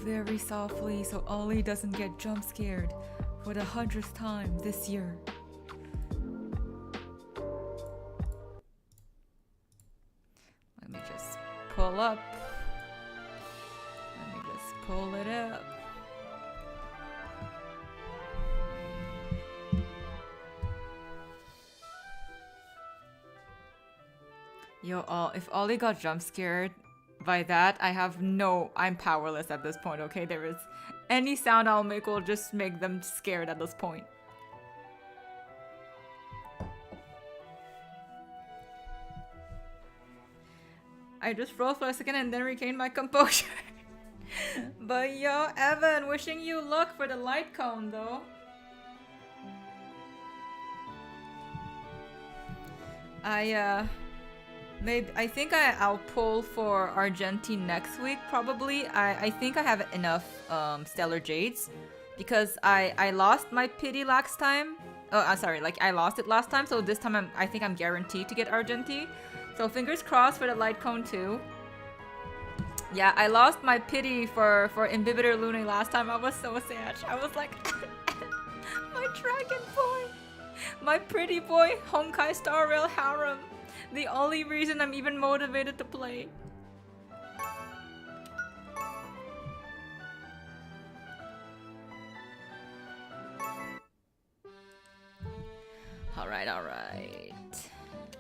very softly so Ollie doesn't get jump scared for the 100th time this year. Let me just pull up. Let me just pull it up. Yo, if Ollie got jump scared by that, I'm powerless at this point, okay? There is any sound I'll make will just make them scared at this point. I just froze for a second and then regained my composure. But yo, Evan, wishing you luck for the light cone though. I think I'll pull for Argentine next week probably. I think I have enough Stellar Jades because I lost my pity last time. Sorry, like I lost it last time, so this time I think I'm guaranteed to get Argentine. So fingers crossed for the light cone too. Yeah, I lost my pity for Imbibitor Lune last time. I was so sad. I was like, my dragon boy, my pretty boy, Honkai Star Rail Harem. The only reason I'm even motivated to play. Alright.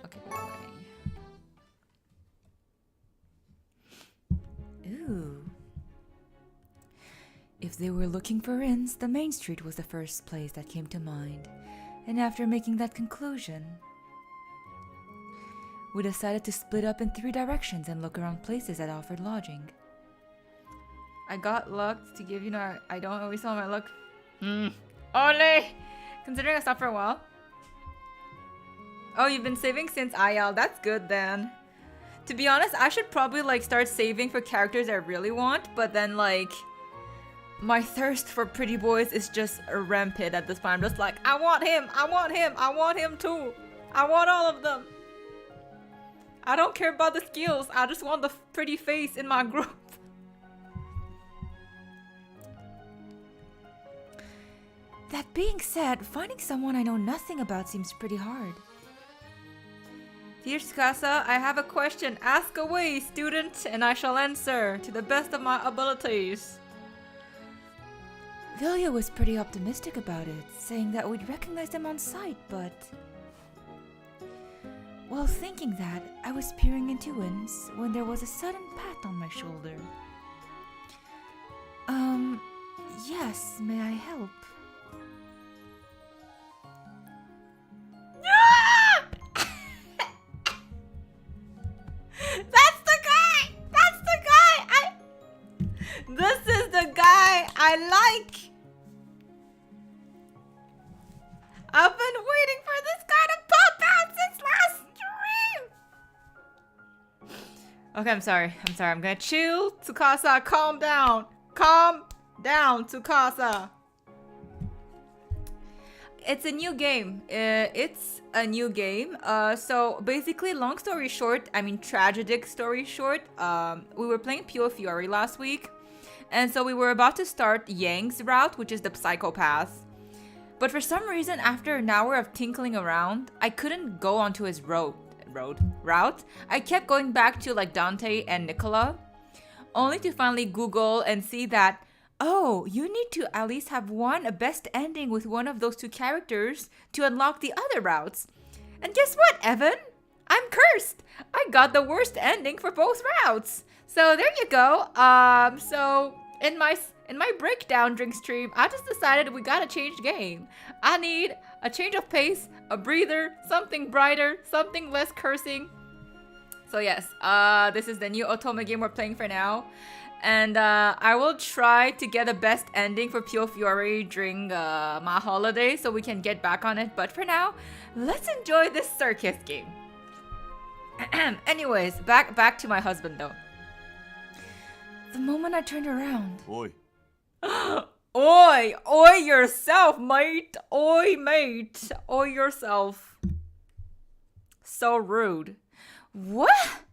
Okay, going. Ooh. If they were looking for inns, the main street was the first place that came to mind. And after making that conclusion, we decided to split up in 3 directions and look around places that offered lodging. I got luck to give, I don't always tell my luck. Ole! Considering I stopped for a while. Oh, you've been saving since IL. That's good then. To be honest, I should probably start saving for characters I really want, but then my thirst for pretty boys is just rampant at this point. I'm just like, I want him too. I want all of them. I don't care about the skills. I just want the pretty face in my group. That being said, finding someone I know nothing about seems pretty hard. Dear Tsukasa, I have a question. Ask away, student, and I shall answer to the best of my abilities. Vilya was pretty optimistic about it, saying that we'd recognize them on sight, but... While thinking that, I was peering into inns when there was a sudden pat on my shoulder. Yes, may I help? That's the guy! This is the guy I like! I've been waiting for this guy to pop out since last stream! Okay, I'm sorry. I'm gonna chill. Tsukasa, calm down. Calm down, Tsukasa. It's a new game. So basically, long story short, tragic story short, we were playing Pure Fury last week. And so we were about to start Yang's route, which is the psychopath. But for some reason, after an hour of tinkling around, I couldn't go onto his route. I kept going back to Dante and Nicola, only to finally Google and see that, oh, you need to at least have a best ending with one of those 2 characters to unlock the other routes. And guess what, Evan? I'm cursed. I got the worst ending for both routes. So there you go. So in my breakdown drink stream, I just decided we gotta change game. I need a change of pace, a breather, something brighter, something less cursing. So yes, this is the new Otome game we're playing for now. And I will try to get a best ending for Pure Fury during my holiday so we can get back on it. But for now, let's enjoy this circus game. Anyways, back to my husband though. The moment I turned around... Oi. Oi yourself, mate. Oi, mate. Oi yourself. So rude. What?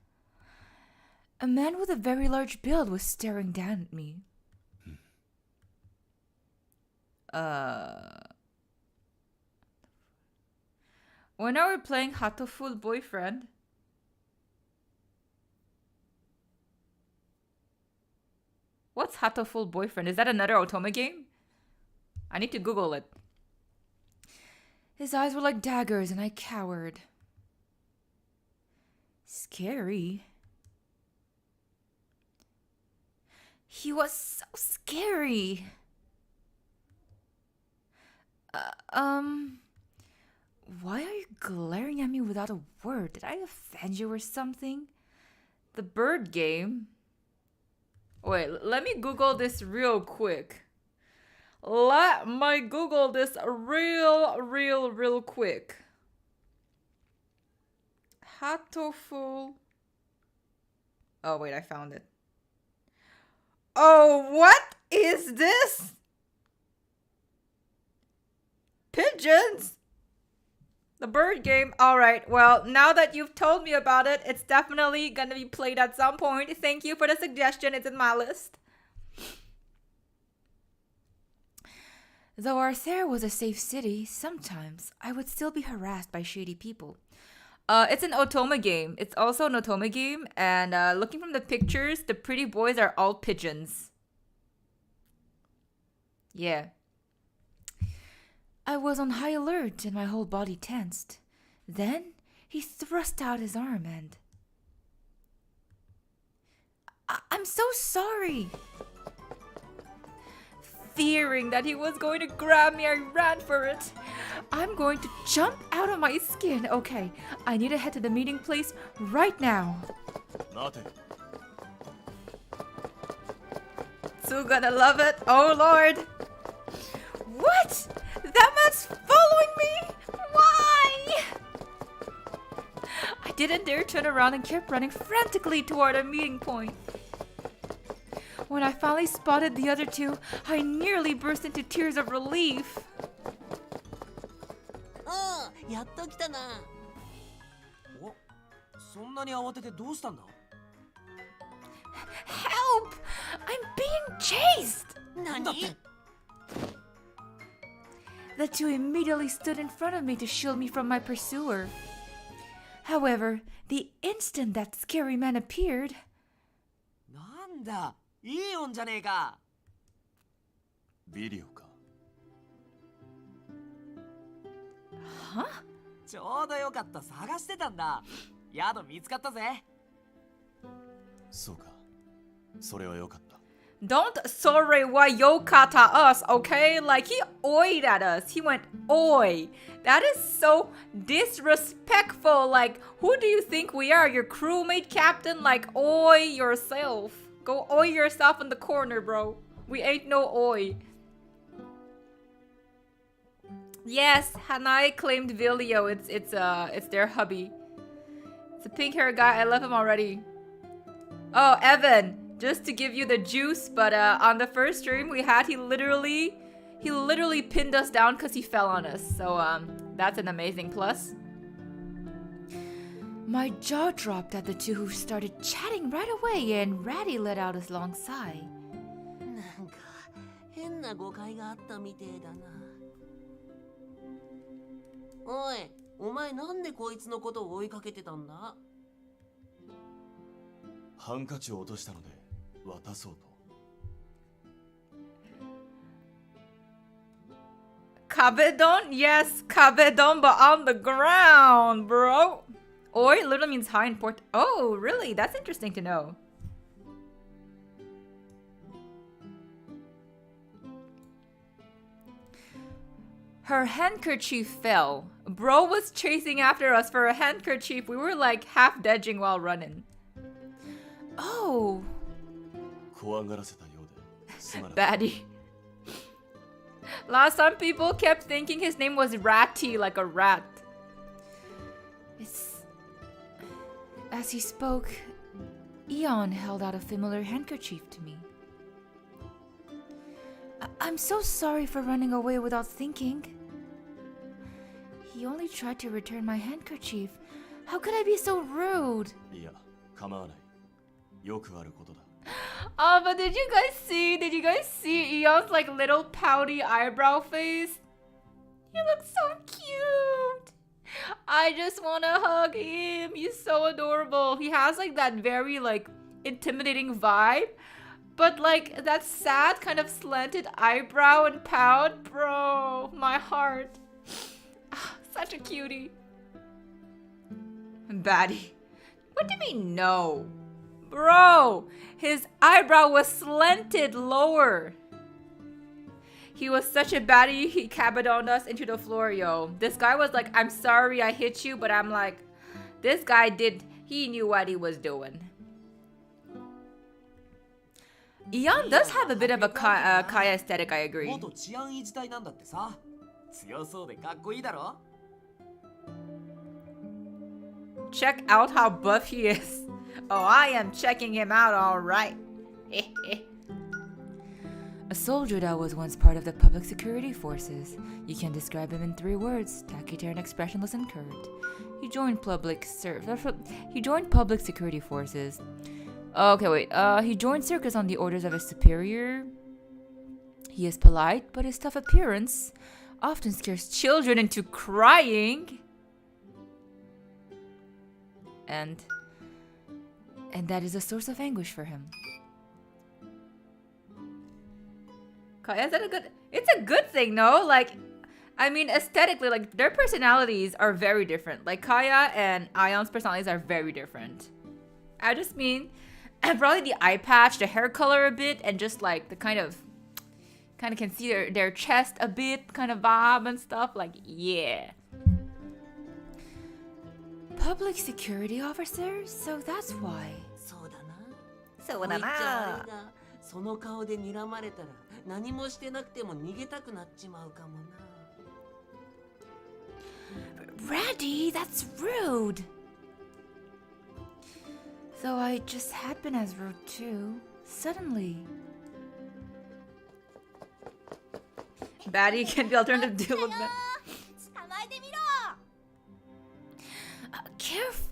A man with a very large build was staring down at me. When are we playing Hatoful Boyfriend? What's Hatoful Boyfriend? Is that another Otome game? I need to Google it. His eyes were like daggers and I cowered. Scary. He was so scary. Why are you glaring at me without a word? Did I offend you or something? The bird game? Wait, let me Google this real quick. Let me Google this real quick. Hatoful. Oh, wait, I found it. Oh, what is this? Pigeons? The bird game? Alright, well, now that you've told me about it, it's definitely gonna be played at some point. Thank you for the suggestion, it's in my list. Though Arthur was a safe city, sometimes I would still be harassed by shady people. It's an Otome game. It's also an Otome game, and looking from the pictures, the pretty boys are all pigeons. Yeah. I was on high alert and my whole body tensed. Then he thrust out his arm and... I'm so sorry. Fearing that he was going to grab me, I ran for it. I'm going to jump out of my skin. Okay, I need to head to the meeting place right now. Tsu's gonna love it. Oh Lord. What? That man's following me? Why? I didn't dare turn around and kept running frantically toward a meeting point. When I finally spotted the other two, I nearly burst into tears of relief. Help! I'm being chased! The two immediately stood in front of me to shield me from my pursuer. However, the instant that scary man appeared... Huh? Don't sorry wa yokata us, okay? Like, he oyed at us. He went oi. That is so disrespectful. Like, who do you think we are? Your crewmate captain? Like, oi yourself. Go oi yourself in the corner, bro. We ain't no oi. Yes, Hanai claimed Vilio. It's their hubby. It's a pink hair guy. I love him already. Oh, Evan. Just to give you the juice, but on the first stream we had, he literally pinned us down because he fell on us. So that's an amazing plus. My jaw dropped at the two who started chatting right away, and Ratty let out his long sigh. Kabedon? Yes, kabedon, but on the ground, bro. Oi literally means high in port. Oh, really? That's interesting to know. Her handkerchief fell. Bro was chasing after us for a handkerchief. We were like half dodging while running. Oh. Baddie. Last time people kept thinking his name was Ratty, like a rat. As he spoke, Eon held out a familiar handkerchief to me. I'm so sorry for running away without thinking. He only tried to return my handkerchief. How could I be so rude? Oh, but did you guys see? Did you guys see Eon's like little pouty eyebrow face? He looks so cute. I just want to hug him. He's so adorable. He has like that very like intimidating vibe, but like that sad kind of slanted eyebrow and pout, bro. My heart. Such a cutie. Baddie. What do you mean no? Bro, his eyebrow was slanted lower. He was such a baddie, he cabadoned us into the floor, yo. This guy was like, I'm sorry I hit you, but I'm like, this guy he knew what he was doing. Eon does have a bit of a Kaya aesthetic, I agree. Check out how buff he is. Oh, I am checking him out all right. A soldier that was once part of the public security forces. You can describe him in 3 words: taciturn, expressionless, and curt. He joined public security forces. Okay, wait. He joined circus on the orders of his superior. He is polite, but his tough appearance often scares children into crying. And that is a source of anguish for him. Kaya, is that a good? It's a good thing, no? Like, I mean, aesthetically, like their personalities are very different. Like Kaya and Ion's personalities are very different. I just mean, probably the eye patch, the hair color a bit, and just like the kind of can see their chest a bit, kind of vibe and stuff. Like, yeah. Public security officer? So that's why. そうだな。その顔で睨まれたら何もしてなくても逃げたくなっちまうかもな。Raddy, that's rude. So I just had been as rude too. Suddenly. Baddie can be alternative deal with that. Careful.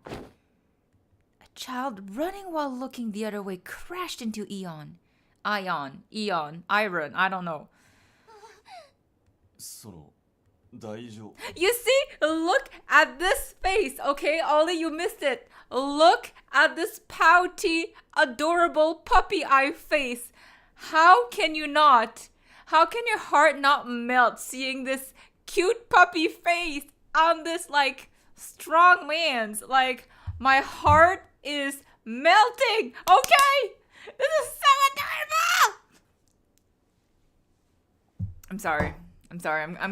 A child running while looking the other way crashed into Eon. Iron, I don't know. You see? Look at this face, okay? Ollie, you missed it. Look at this pouty, adorable puppy eye face. How can you not? How can your heart not melt seeing this cute puppy face on this, like, strong man's? Like, my heart is melting, okay? This is so adorable! I'm sorry. I'm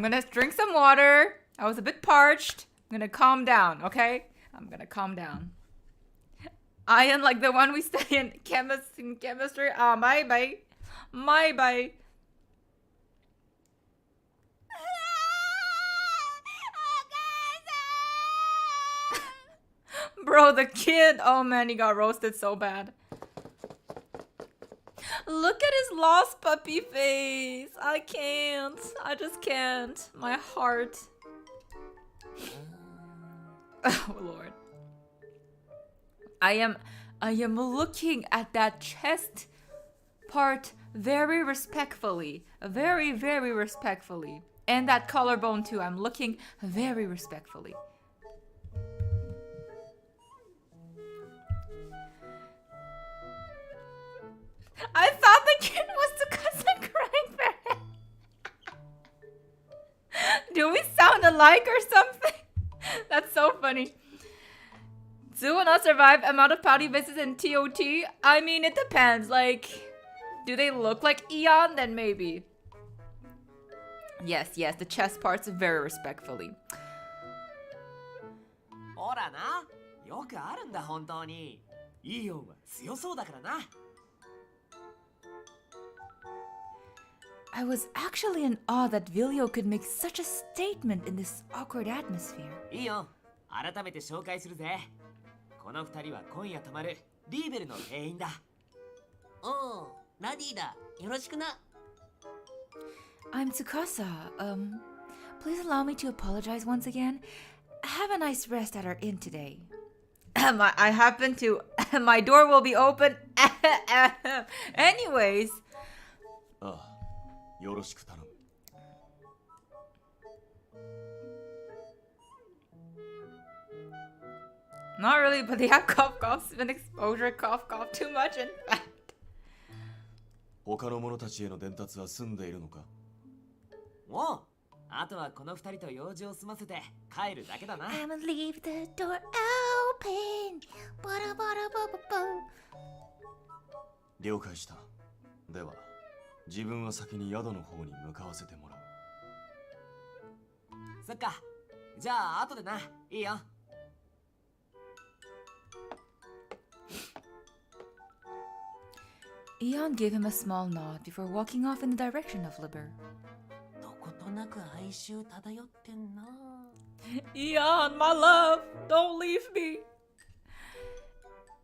gonna drink some water. I was a bit parched. I'm gonna calm down, okay? I'm gonna calm down. Ian, like the one we study in chemistry. Oh, my bye. Bro, the kid. Oh man, he got roasted so bad. Look at his lost puppy face. I just can't. My heart. Oh Lord. I am looking at that chest part very respectfully. Very, very respectfully. And that collarbone too. I'm looking very respectfully. I thought the kid was the cousin crying for him. Do we sound alike or something? That's so funny. Zoo will not survive amount of pouty faces in TOT. I mean, it depends. Like, do they look like Eon? Then maybe. Yes, the chest parts very respectfully. ほらな、よくあるんだ本当に。イオンは強そうだからな。I was actually in awe that Vilio could make such a statement in this awkward atmosphere. いいよ、改めて紹介するぜ。この二人は今夜泊まるリーベルの店員だ。おお、ラディだ。よろしくな。I'm Tsukasa. Please allow me to apologize once again. Have a nice rest at our inn today. I happen to. My door will be open. Anyways. ああ、よろしく頼む。Not really, but they have cough, spin exposure, cough, too much, in fact. 他の者たちへの伝達は済んでいるのか？おう、あとはこの二人と用事を済ませて帰るだけだな。I'ma leave the door open. 了解した。では、自分は先に宿の方に向かわせてもらう。そっか。じゃあ後でな。いいよ。Eon gave him a small nod before walking off in the direction of Liber. どことなく哀愁漂ってんな。Eon, my love, don't leave me.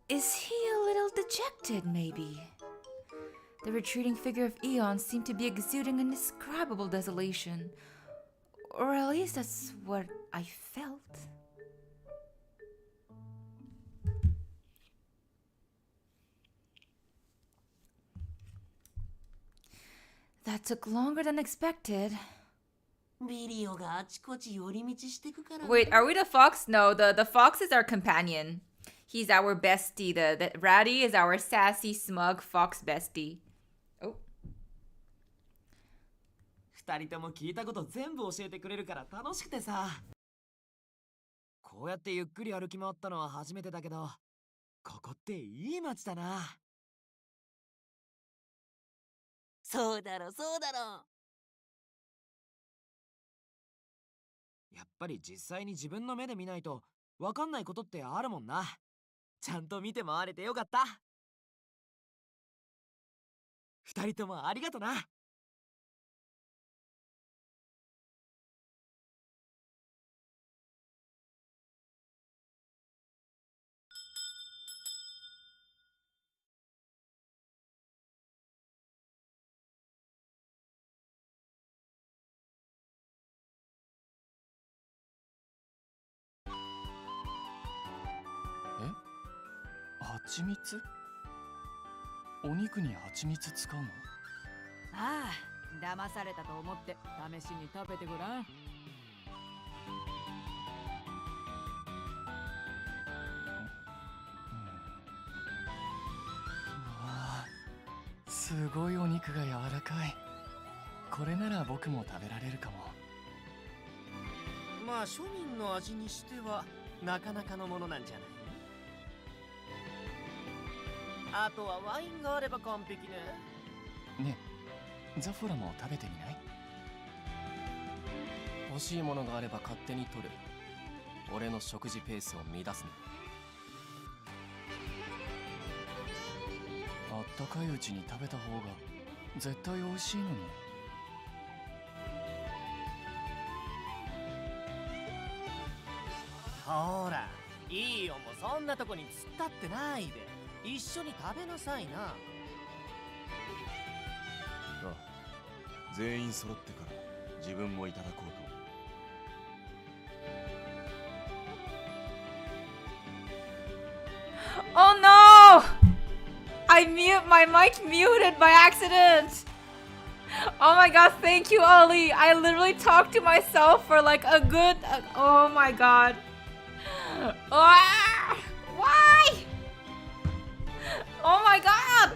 Is he a little dejected, maybe? The retreating figure of Eon seemed to be exuding indescribable desolation. Or at least that's what I felt. That took longer than expected. ビリオがあちこち寄り道してくから。Wait, are we the fox? No, the fox is our companion. He's our bestie. The Ratty is our sassy, smug fox bestie. Oh. 二人とも聞いたこと全部教えてくれるから楽しくてさ。こうやってゆっくり歩き回ったのは初めてだけど、ここっていい街だな。そうだろそうだろ。やっぱり実際に自分の目で見ないとわかんないことってあるもんな。ちゃんと見て回れてよかった。二人ともありがとな。蜂蜜？お肉に蜂蜜使うの？ああ、騙されたと思って試しに食べてごらん。すごいお肉が柔らかい。これなら僕も食べられるかも。まあ庶民の味にしてはなかなかのものなんじゃない。あとはワインがあれば完璧ね。ねえ、ザフォラも食べてみない？欲しいものがあれば勝手に取る。俺の食事ペースを乱すな。あったかいうちに食べた方が絶対美味しいのに。ほら、いいよ、もうそんなとこに突っ立ってないで。一緒に食べなさいな。ああ、全員揃ってから自分もいただこうと。Oh no! My mic muted by accident. Oh my god, thank you, Ollie. I literally talked to myself for like a good. Oh my god. Ah, why? Oh my god!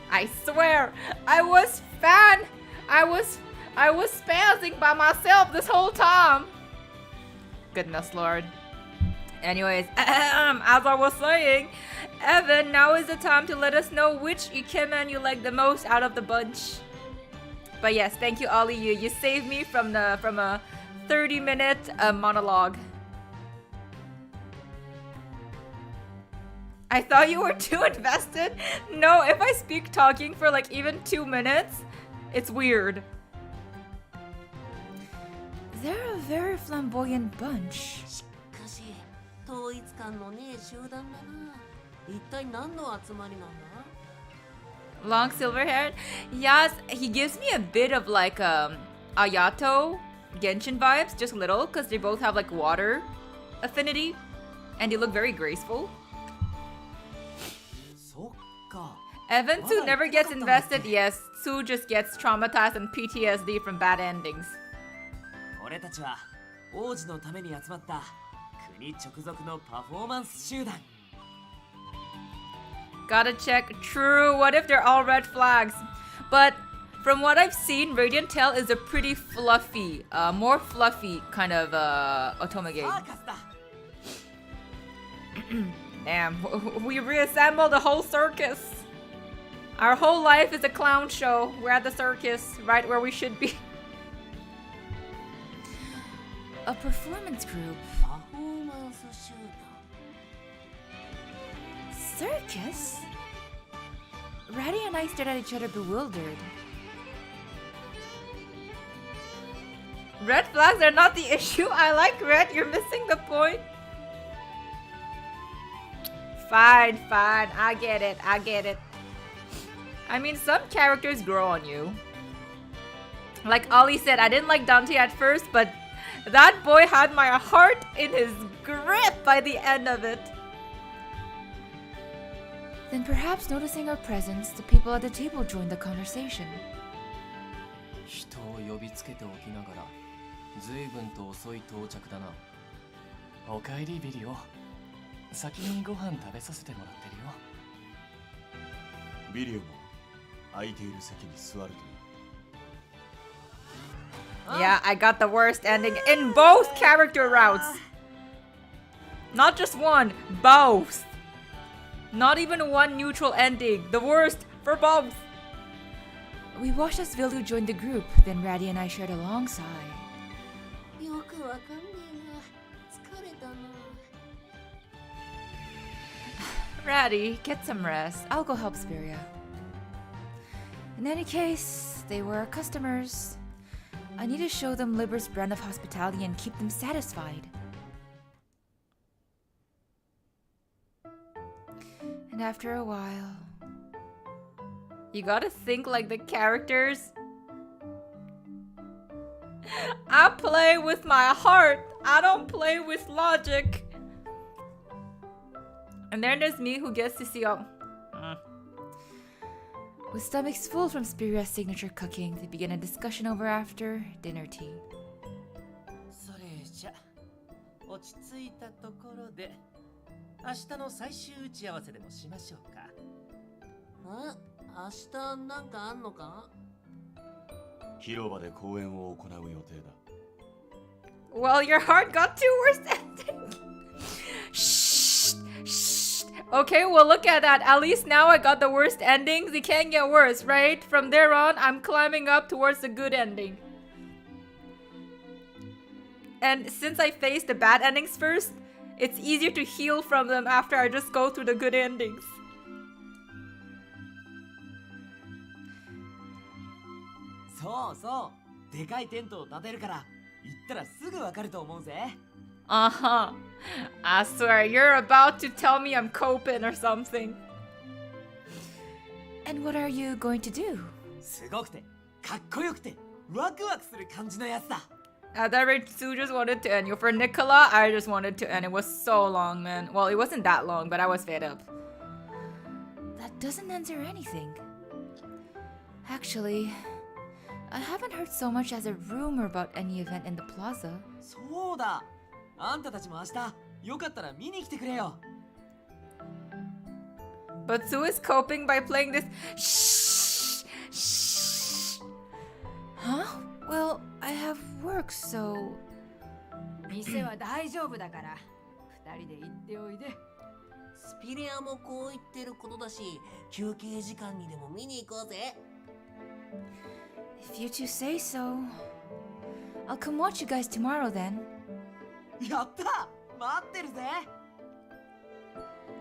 I swear, I was spazzing by myself this whole time. Goodness Lord. Anyways, as I was saying, Evan, now is the time to let us know which ikemen you like the most out of the bunch. But yes, thank you, Ollie. You saved me from a 30-minute monologue. I thought you were too invested. No, if I speak talking for like even 2 minutes, it's weird. They're a very flamboyant bunch. しかし、統一感のねえ集団だな。一体何の集まりなんだ？ Long silver haired? Yes, he gives me a bit of like Ayato Genshin vibes, just a little, because they both have like water. affinity, and you look very graceful. そっか Evan Sue never gets invested. Yes, Sue just gets traumatized and PTSD from bad endings. 俺たちは王子のために集まった国直属のパフォーマンス集団 Gotta check. True, what if they're all red flags? But from what I've seen, Radiant Tail is a pretty fluffy, more fluffy kind of otome game. サーカスだ Damn, we reassembled the whole circus. Our whole life is a clown show. We're at the circus, right where we should be. A performance group. パフォーマンス集団 Circus? Ratty and I stared at each other bewildered. Red flags are not the issue. I like red. You're missing the point. Fine, fine. I get it. I get it. I mean, some characters grow on you. Like Ollie said, I didn't like Dante at first, but that boy had my heart in his grip by the end of it. Then perhaps noticing our presence, the people at the table joined the conversation. 人を呼びつけておきながら随分と遅い到着だな。おかえりビリオ。先にご飯食べさせてもらってるよ。ビリオも空いている席に座るといい。 Yeah, I got the worst ending in both character routes. Not just one, both. Not even one neutral ending. The worst for both. We watched as Vilu joined the group, then Ratty and I shared a long sigh. よくわかんねえな。疲れたな。 Ratty, get some rest. I'll go help Spiria. In any case, they were our customers. I need to show them Liber's brand of hospitality and keep them satisfied. And after a while, you gotta think like the characters. I play with my heart. I don't play with logic. And then there's me who gets to see all. With stomachs full from Spiria's signature cooking, they begin a discussion over after dinner tea. それじゃ落ち着いたところで明日の最終打ち合わせでもしましょうか明日なんかあんのか？広場で公演を行う予定だ。 Well, your heart got two worst endings. Shh, shh. Okay, well, look at that. At least now I got the worst endings. It can't get worse, right? From there on, I'm climbing up towards the good ending. And since I faced the bad endings first, it's easier to heal from them after I just go through the good endings. そうそうでかいテントを建てるから行ったらすぐわかると思うぜ Uh-huh. I swear, you're about to tell me I'm coping or something. And what are you going to do? すごくてかっこよくてワクワクする感じのやつだ At that rate, Sue just wanted to end you. For Nicola, I just wanted to end. It was so long, man. Well, it wasn't that long, but I was fed up. That doesn't answer anything. Actually, I haven't heard so much as a rumor about any event in the plaza. そうだあんたたちも明日よかったら見に来てくれよ But Sue is coping by playing this. Shh, shh. Huh? Well, I have work, so. 店は大丈夫だから二人で行っておいでスピリアもこう言ってることだし、休憩時間にでも見に行こうぜ。If you two say so. I'll come watch you guys tomorrow then. やった待ってるぜ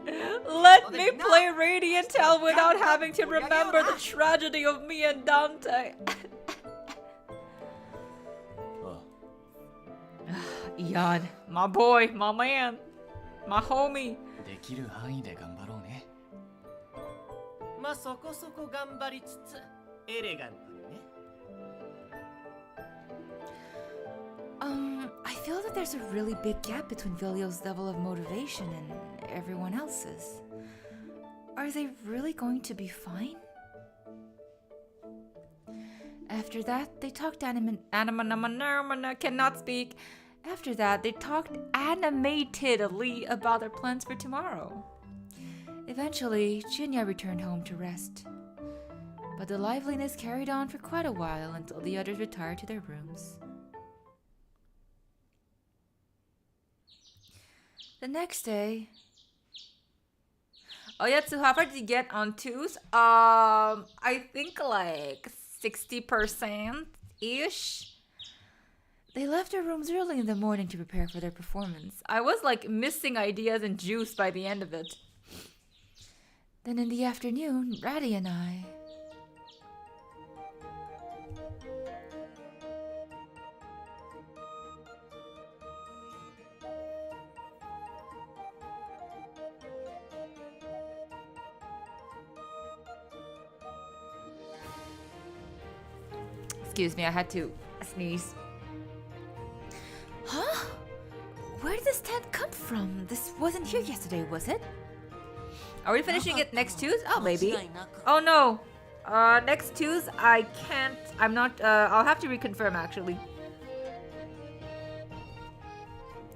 Let me play Radiant Tail without having to remember the tragedy of me and Dante. あ Yad, my boy, my man, my homie. できる範囲で頑張ろうね。まあそこそこ頑張りつつエレガントにね I feel the like there's a really big gap between Vilio's level of motivation and everyone else's. Are they really going to be fine? After that, they talked cannot speak. After that, they talked animatedly about their plans for tomorrow. Eventually, Junya returned home to rest. But the liveliness carried on for quite a while until the others retired to their rooms. The next day... Oh yeah, so how far did you get on twos? I think like 60%-ish. They left their rooms early in the morning to prepare for their performance. I was like missing ideas and juice by the end of it. Then in the afternoon, Ratty and I... Excuse me, I had to sneeze. Huh? Where did this tent come from? This wasn't here yesterday, was it? Are we finishing it next Tuesday? Oh, maybe. Oh, no. Next Tuesday, I can't. I'm not. I'll have to reconfirm, actually.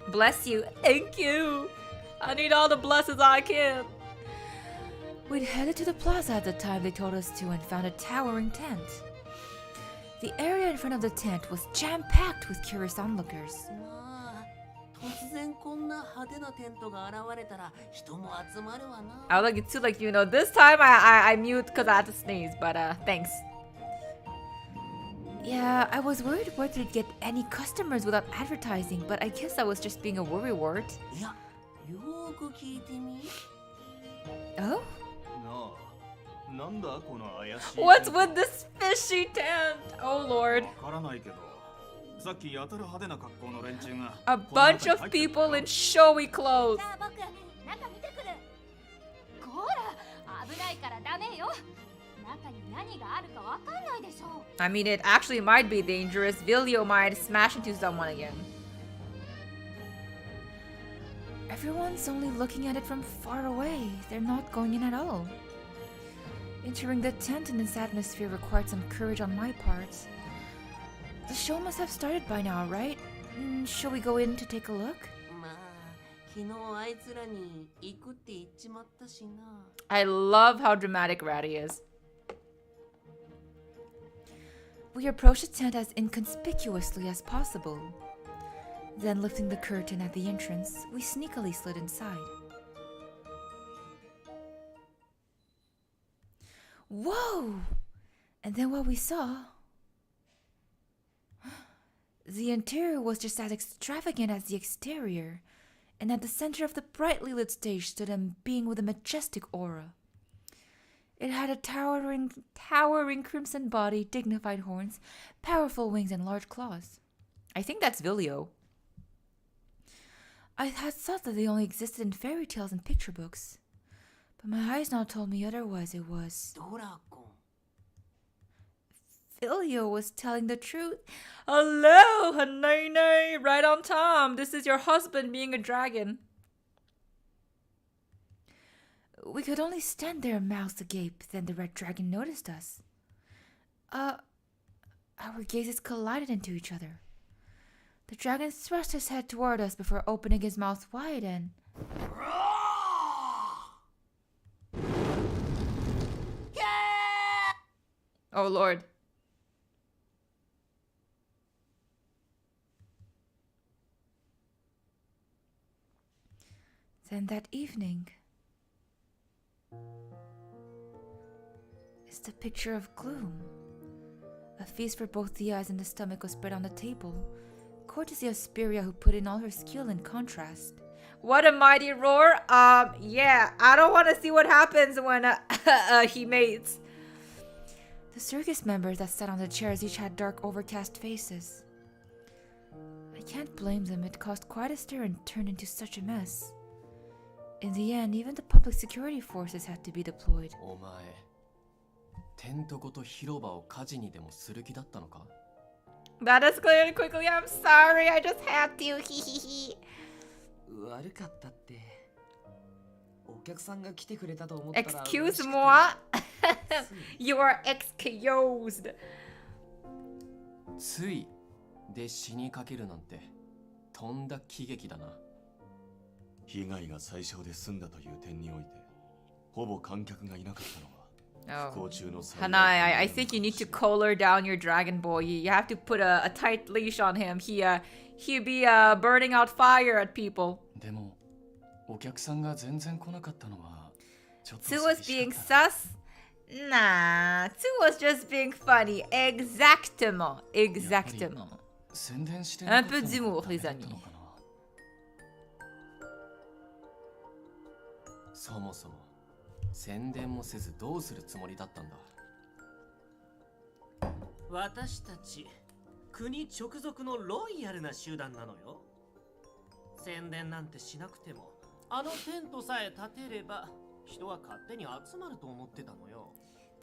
Bless you. Thank you. I need all the blessings I can. We'd headed to the plaza at the time they told us to and found a towering tent. The area in front of the tent was jam-packed with curious onlookers. 突然こんな派手なテントが現れたら人も集まるわな。 I was like, it's too like, this time I mute because I had to sneeze, but thanks. Yeah, I was worried whether we'd get any customers without advertising, but I guess I was just being a worrywart. いや、よーく聞いてみ。Oh? なんだこの怪しい What's with this fishy tent? Oh lord. わからないけどさっきやたら派手な格好の連中が A bunch of people in showy clothes. さあ僕、中見てくる。こら、危ないからダメよ。中に何があるかわかんないでしょ。I mean, it actually might be dangerous. Vilio might smash into someone again. Everyone's only looking at it from far away. They're not going in at all. Entering the tent in this atmosphere required some courage on my part. The show must have started by now, right? Shall we go in to take a look? まあ、昨日あいつらに行くって言っちまったしな。 I love how dramatic Ratty is. We approached the tent as inconspicuously as possible. Then, lifting the curtain at the entrance, we sneakily slid inside. Whoa! And then what we saw... The interior was just as extravagant as the exterior, and at the center of the brightly lit stage stood a being with a majestic aura. It had a towering crimson body, dignified horns, powerful wings, and large claws. I think that's Vilio. I had thought that they only existed in fairy tales and picture books, but my eyes now told me otherwise. It was... ドラゴン。 Vilio was telling the truth. Hello, Hanene! Right on time. This is your husband being a dragon. We could only stand there, mouths agape. Then the red dragon noticed us. Our gazes collided into each other. The dragon thrust his head toward us before opening his mouth wide and... Oh lord. Then that evening is the picture of gloom. A feast for both the eyes and the stomach was spread on the table, courtesy of Spiria, who put in all her skill in contrast. What a mighty roar! Yeah, I don't want to see what happens when he mates. The circus members that sat on the chairs each had dark, overcast faces. I can't blame them. It caused quite a stir and turned into such a mess. In the end, even the public security forces had to be deployed. お前テントごと広場を火事にでもする気だったのか？ That escalated quickly. I'm sorry. I just had to. 悪かったって。お客さんが来てくれたと思ったら。Excuse moi. You are excused. ついで死にかけるなんてとんだ喜劇だな。被害が最小で済んだという点において、ほぼ観客がいなかったのは。Oh. Hanai, I think you need to collar down your dragon boy. You have to put a tight leash on him. He'd be burning out fire at people. でもお客さんが全然来なかったのはちょっと Tsu was being sus? Nah, Tsu was just being funny. Exactement. Exactement. 宣伝して Un peu d'humour, les amis. そもそも宣伝もせずどうするつもりだったんだ。私たち国直属のロイヤルな集団なのよ。宣伝なんてしなくてもあのテントさえ立てれば人は勝手に集まると思ってたのよ。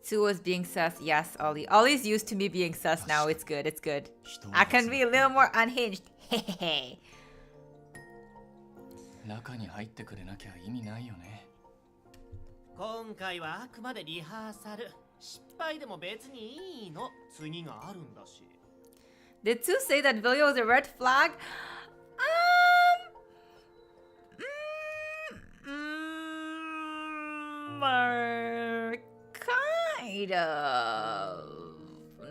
Tsu was being sus. Yes, Ollie. Ollie's used to me being sus now. It's good. It's good. I can be a little more unhinged. Hehehe. 中に入ってくれなきゃ意味ないよね。今回はあくまでリハーサル。失敗でも別にいいの。次があるんだし。Did Tsu say that Vilio is a red flag? Kind of.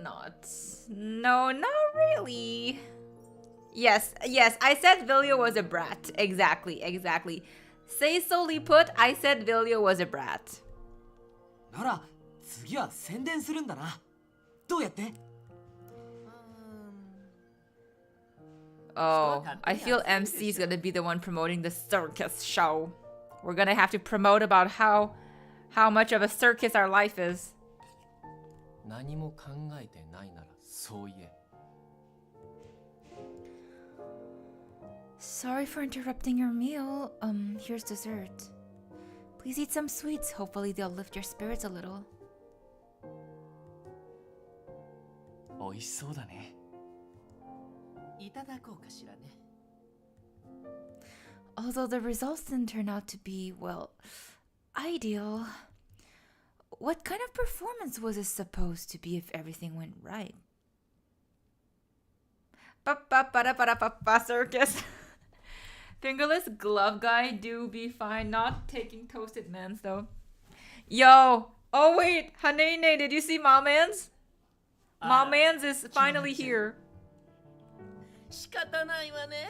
Not. No, not really. Yes, I said Vilio was a brat. Exactly. Say solely put, I said Vilio was a brat. なら次は宣伝するんだな。どうやって？ Oh, I feel MC is gonna be the one promoting the circus show. We're gonna have to promote about how much of a circus our life is. 何も考えてないならそう言え。Sorry for interrupting your meal. Here's dessert. Please eat some sweets. Hopefully they'll lift your spirits a little. 美味しそうだね。いただこうかしらね。 Although the results didn't turn out to be, well, ideal. What kind of performance was it supposed to be if everything went right? Ba-ba-ba-da-ba-da-ba-ba circus. Fingerless glove guy do be fine. Not taking toasted mans though. Yo! Oh wait! Hanene, did you see Momans? Momans is finally here. 仕方ないわね。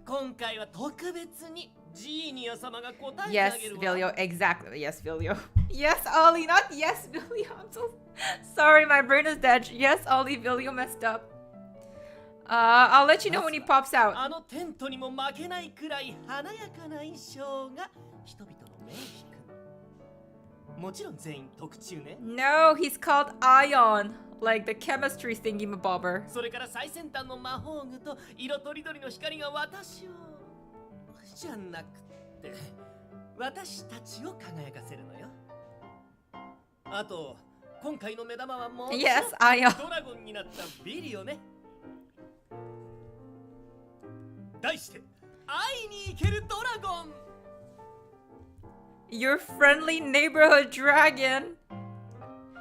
今回は特別にジーニア様が答えて Yes, あげるわ。 Vilio, exactly. Yes, Vilio. Yes, Ollie, not yes, Vilio. I'm so sorry, my brain is dead. Yes, Ollie, Vilio messed up. I'll let you know when he pops out. あのテントにも負けないくらい華やかな衣装が人々の目を引くの。もちろん全員特注ね。 No, he's called Ion, like the chemistry thingy-mabobber. それから最先端の魔法具と色とりどりの光が私をじゃなくて私たちを輝かせるのよ。あと今回の目玉はもう Yes, Ion. ドラゴンになったビリよね。題して会いに行けるドラゴン。 Your friendly neighborhood dragon.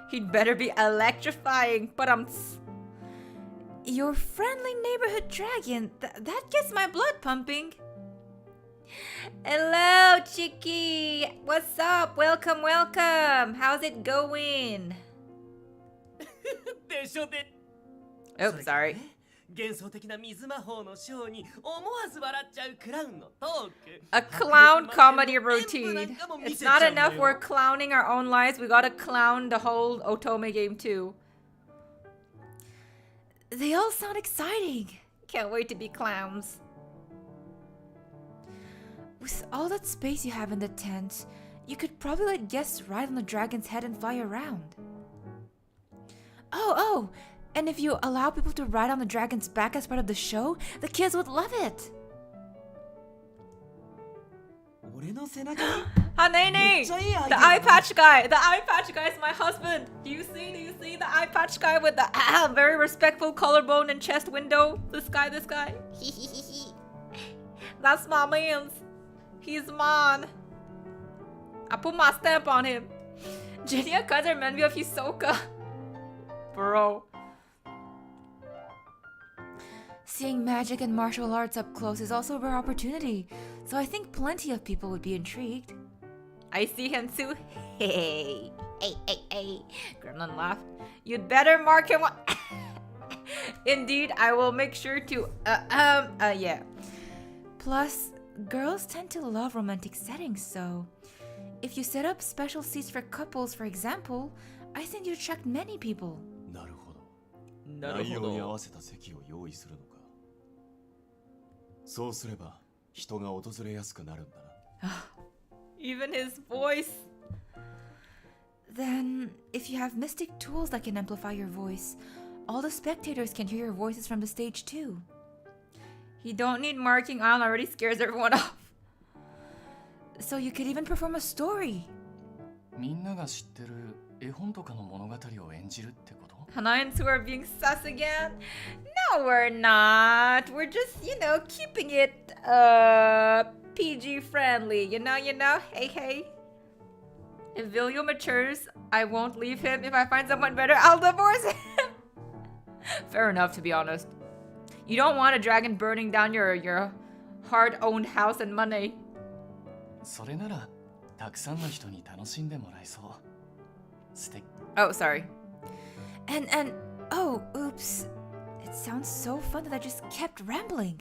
He'd better be electrifying, but your friendly neighborhood dragon. That gets my blood pumping. Hello, Chicky. What's up? Welcome. How's it going? でしょで。 Oh, sorry. 幻想的な水魔法のショーに思わず笑っちゃうクラウンのトーク。 A clown comedy routine. It's not enough we're clowning our own lives. We gotta clown the whole Otome game too. They all sound exciting. Can't wait to be clowns. With all that space you have in the tent, you could probably let guests ride on the dragon's head and fly around. Oh, and if you allow people to ride on the dragon's back as part of the show, the kids would love it. 俺の背中に Hanene! ちゃいいアイ The デアだな eye patch guy! The eye patch guy is my husband! Do you see? Do you see the eye patch guy with the very respectful collarbone and chest window? This guy, this guy. That's my man's. He's mine. I put my stamp on him. Jinya Kaiser Menview of Hisoka. Bro. Seeing magic and martial arts up close is also a rare opportunity, so I think plenty of people would be intrigued. I see him too. Hey, hey. Gremlin laughed. You'd better mark him. Indeed, I will make sure to. Yeah. Plus, girls tend to love romantic settings, so if you set up special seats for couples, for example, I think you'd attract many people. なるほど。内容に合わせた席を用意するのか。そうすれば人が訪れやすくなるんだな。Even his voice. Then, if you have mystic tools that can amplify your voice, all the spectators can hear your voices from the stage too. You don't need marking on, already scares everyone off. So you could even perform a story. みんなが知ってる絵本とかの物語を演じるってこと？ Hanayans who are being sus again? No, we're not. We're just, keeping it PG friendly. You know. Hey. If Vilio matures, I won't leave him. If I find someone better, I'll divorce him. Fair enough, to be honest. You don't want a dragon burning down your hard-owned house and money. それならたくさんの人に楽しんでもらえそう。素敵。 Oh, sorry. And oh, oops. It sounds so fun that I just kept rambling.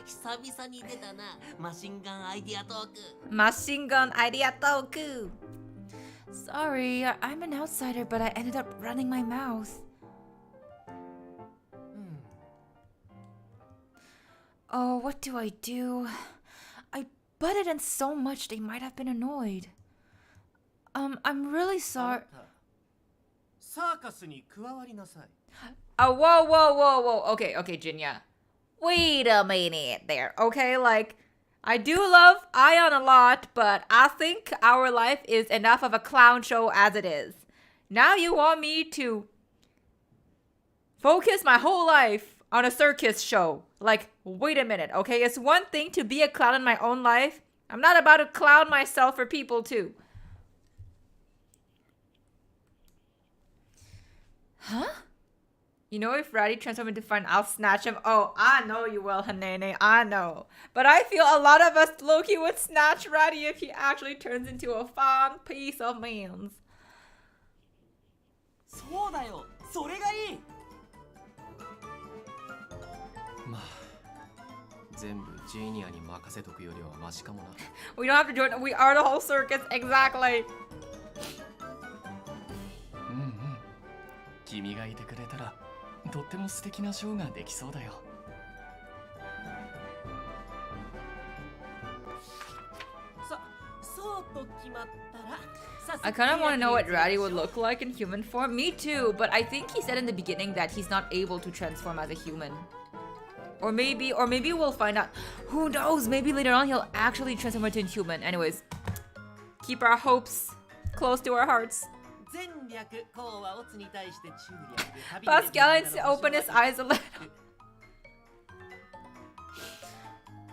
久々に出たな、マシンガンアイディアトーク。 Machine gun idea toku. Sorry, I'm an outsider, but I ended up running my mouth. Oh, what do I do? I butted in so much they might have been annoyed. I'm really sorry. サーカスに加わりなさい。 Oh, whoa. Okay, Jinya. Wait a minute there, okay? Like, I do love Ion a lot, but I think our life is enough of a clown show as it is. Now you want me to focus my whole life on a circus show. Like, wait a minute, okay? It's one thing to be a clown in my own life. I'm not about to clown myself for people too. Huh? You know, if Ratty transforms into fun, I'll snatch him. Oh, I know you will, Hanene. I know. But I feel a lot of us Loki would snatch Ratty if he actually turns into a fun piece of man's. そうだよ、それがいい。まあ全部ジーニアに任せとくよりはマシかもな。 We don't have to do it. We are the whole circus. Exactly. うんうん。君がいてくれたらとっても素敵なショーができそうだよ。そうと決まったら。 I kind of want to know what Ratty would look like in human form. Me too, but I think he said in the beginning that he's not able to transform as a human. Or maybe we'll find out. Who knows? Maybe later on he'll actually transform into a human. Anyways, keep our hopes close to our hearts. Pascal needs to open his eyes a little.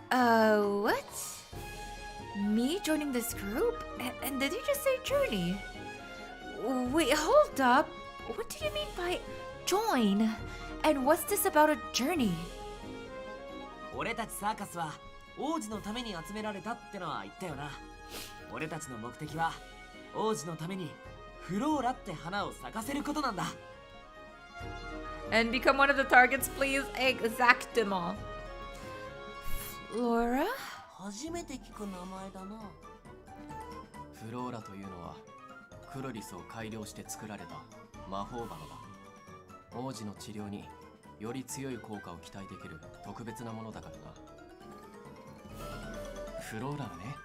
What? Me joining this group? And did you just say journey? Wait, hold up. What do you mean by join? And what's this about a journey? 俺たちサーカスは王子のために集められたってのは言ったよな。俺たちの目的は王子のためにフローラって花を咲かせることなんだ。 And become one of the targets, please. Exactement. Flora? 初めて聞く名前だな。フローラというのはクロリスを改良して作られた魔法花だ。王子の治療により強い効果を期待できる特別なものだからな。フローラはね、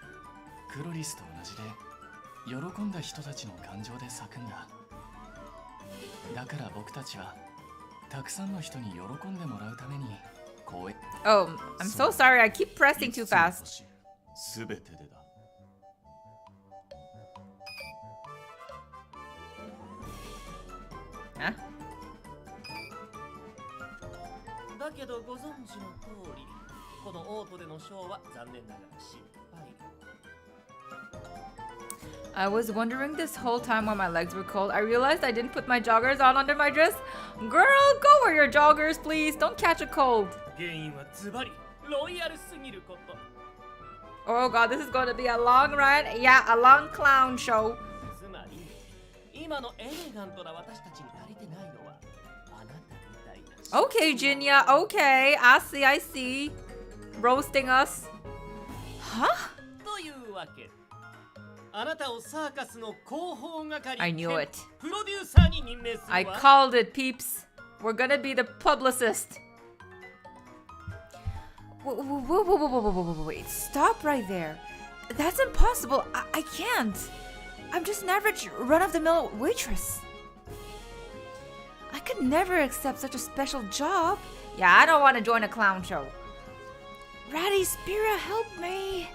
クロリスと同じで喜んだ人たちの感情で咲くんだ。だから僕たちはたくさんの人に喜んでもらうためにこう。 Oh, I'm so sorry. I keep pressing too fast. すべてでだ。Huh? だけどご存知の通り、このオートでのショーは残念ながら失敗。 I was wondering this whole time why my legs were cold. I realized I didn't put my joggers on under my dress. Girl, go wear your joggers, please. Don't catch a cold. 原因はズバリロイヤルすぎること。 Oh god, this is going to be a long ride. Yeah, a long clown show. つまり、今のエレガントな私たちに足りてないのはあなたみたいな。 Okay, Jinya. Okay. I see, I see. Roasting us. Huh? というわけで、あなたをサーカスの広報係 I knew it. プロデューサーに任命するわ。 I called it, peeps. We're gonna be the publicist. Wait, stop right there. That's impossible. I can't. I'm just an average run-of-the-mill waitress. I could never accept such a special job. Yeah, I don't want to join a clown show. Ratty, Spira, help me.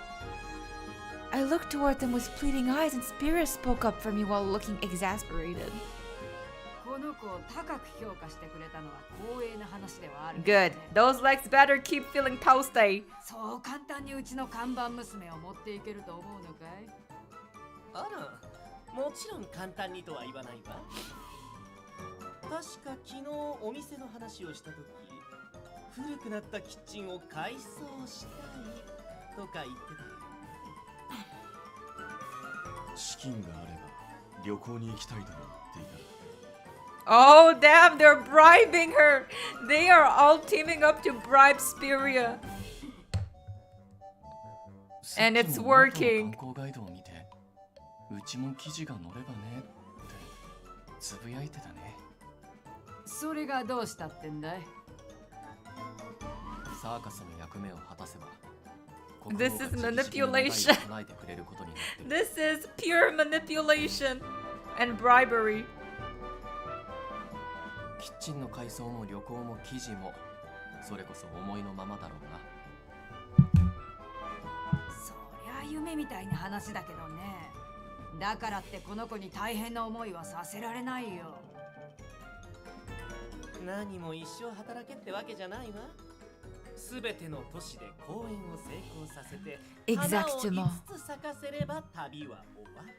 I looked toward them with pleading eyes, and Spira spoke up for me while looking exasperated. この子を高く評価してくれたのは光栄な話ではある。 Good. Those legs better keep feeling toasty. そう簡単にうちの看板娘を持っていけると思うのかい？あら、もちろん簡単にとは言わないわ。確か昨日お店の話をしたとき、古くなったキッチンを改装したいとか言ってたよ。資金があれば旅行に行きたいとも言っていた。 Oh, damn, they're bribing her. They are all teaming up to bribe Spiria. And it's working. 観光ガイドを見て、うちも記事が載ればねってつぶやいてたね。それがどうしたってんだい？サーカスの役目を果たせば。 This is manipulation. This is pure manipulation and bribery. キッチンの改装も旅行も記事もそれこそ思いのままだろうな。そりゃ夢みたいな話だけどね。だからってこの子に大変な思いはさせられないよ。何も一生働けってわけじゃないわ。すべての都市で公演を成功させて、花を5つ咲かせれば旅は終わる。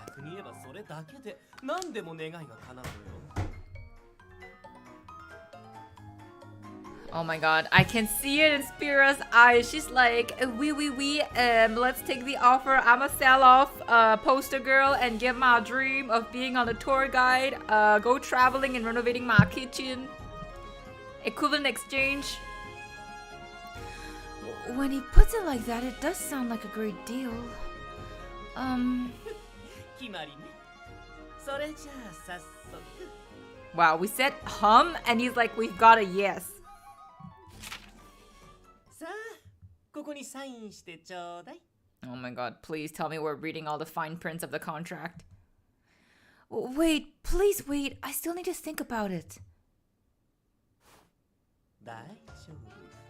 逆に言えばそれだけで何でも願いが叶うのよ。 Oh my god, I can see it in Spira's eyes. She's like, we, let's take the offer. I'ma sell off Poster Girl and give my dream of being on the tour guide, go traveling and renovating my kitchen. Equivalent exchange. When he puts it like that, it does sound like a great deal. 決まりね。それじゃあ早速。 Wow, we said hum and he's like, we've got a yes. さあ、ここにサインしてちょうだい。 Oh my god, please tell me we're reading all the fine prints of the contract. Wait, please wait. I still need to think about it. 大丈夫。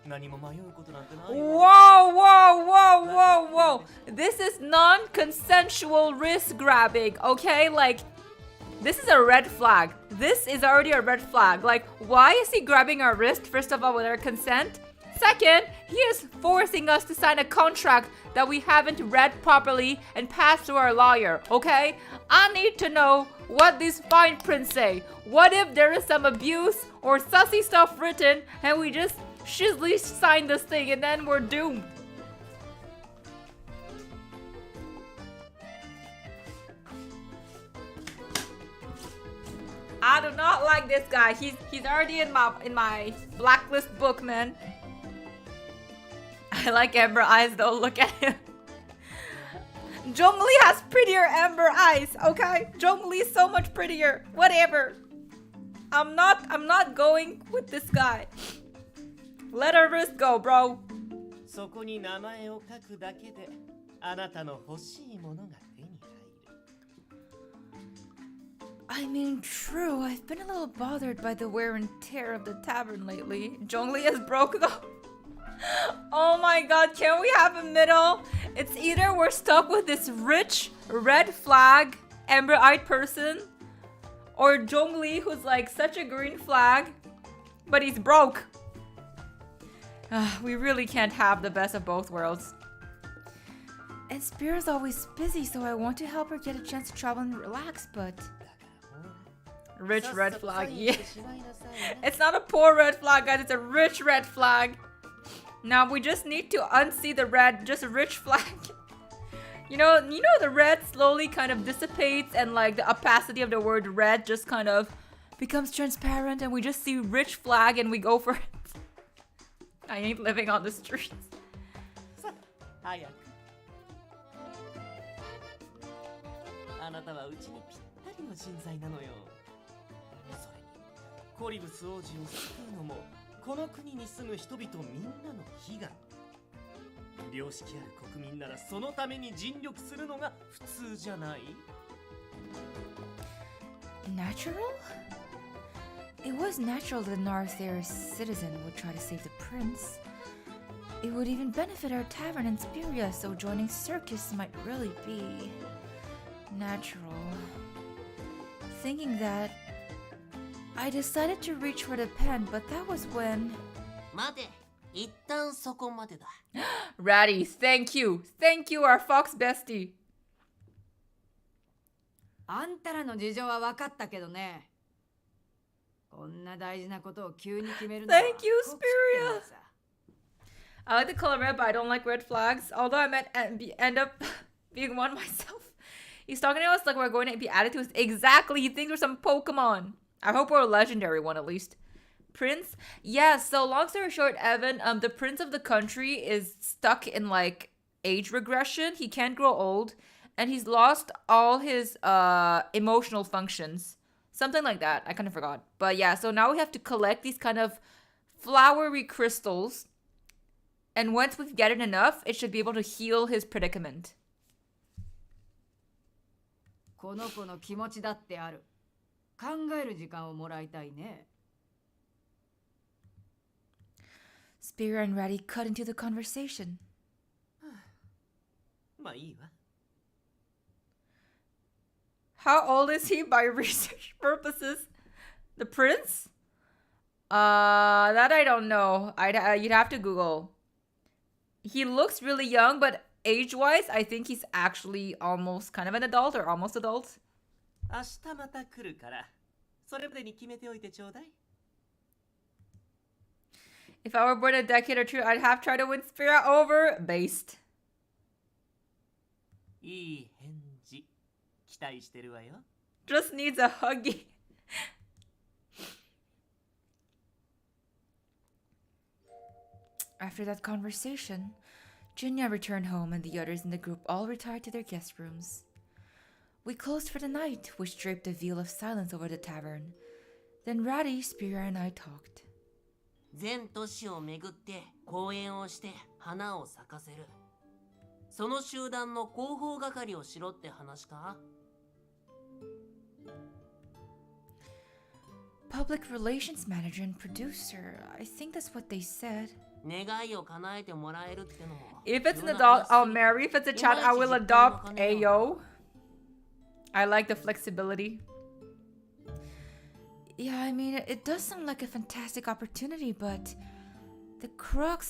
何も迷うことなんてない。 Whoa. This is non-consensual wrist grabbing, okay? Like, this is a red flag. This is already a red flag. Like, why is he grabbing our wrist, first of all, with our consent? Second, he is forcing us to sign a contract that we haven't read properly and passed through our lawyer, okay? I need to know what these fine prints say. What if there is some abuse or sussy stuff written and we just shizzly sign this thing and then we're doomed? I do not like this guy. He's already in my blacklist book, man. I like amber eyes though. Look at him. Zhongli has prettier amber eyes, okay? Zhongli is so much prettier. Whatever. I'm not going with this guy. Let her wrist go, bro. そこに名前を書くだけで、あなたの欲しいものが手に入る。 I mean, true. I've been a little bothered by the wear and tear of the tavern lately. Zhongli is broke though. Oh my god, can we have a middle? It's either we're stuck with this rich red flag amber-eyed person. Or Zhongli, who's like such a green flag, but he's broke. We really can't have the best of both worlds. And Spear's always busy, so I want to help her get a chance to travel and relax, but... Rich red flag, yeah. It's not a poor red flag, guys, it's a rich red flag. Now we just need to unsee the red, just a rich flag. You know the red slowly kind of dissipates and like the opacity of the word red just kind of becomes transparent and we just see rich flag and we go for it. I ain't living on the streets. さあ早くあなたはうちにぴったりの人材なのよそれにコリブス王子を救うのもこの国に住む人々みんなの悲願良識ある国民ならそのために尽力するのが普通じゃない Natural? It was natural that Narthair's citizen would try to save the prince. It would even benefit our tavern in Spiria, so joining circus might really be natural. Thinking that, I decided to reach for the pen, but that was when... 待て一旦そこまでだ Ratty, thank you! Thank you, our fox bestie! あんたらの事情は分かったけどね。こんな大事なことを急に決めるのは Thank you, Spiria! I like the color red, but I don't like red flags. Although I might end up being one myself. He's talking to us like we're going to be added to his... Exactly, he thinks we're some Pokemon. I hope we're a legendary one at least. Prince? Yeah, so long story short, Evan, the prince of the country is stuck in like age regression. He can't grow old. And he's lost all his emotional functions. Something like that. I kind of forgot. But yeah, so now we have to collect these kind of flowery crystals. And once we've gathered enough, it should be able to heal his predicament. この子の気持ちだってある。考える時間をもらいたいね。Spear and Ratty cut into the conversation. まあいいわ How old is he by research purposes? The prince? That I don't know. You'd have to Google. He looks really young, but age-wise, I think he's actually almost kind of an adult or almost adult. 明日また来るからそれまでに決めておいてちょうだい If I were born a decade or two, I'd have tried to win Spirit over. Based. いい返事期待してるわよ Just needs a huggy. After that conversation, Jinya returned home and the others in the group all retired to their guest rooms. We closed for the night, which draped a veil of silence over the tavern. Then Ratty, Spira, and I talked. 全都市を巡って公演をして花を咲かせるその集団の広報係をしろって話か Public relations manager and producer. I think that's what they said. 願いを叶えてもらえるってのも If it's an adult, I'll marry. If it's a child, I will adopt. Ayo. I like the flexibility. Yeah, I mean, it does sound like a fantastic opportunity, but the crew of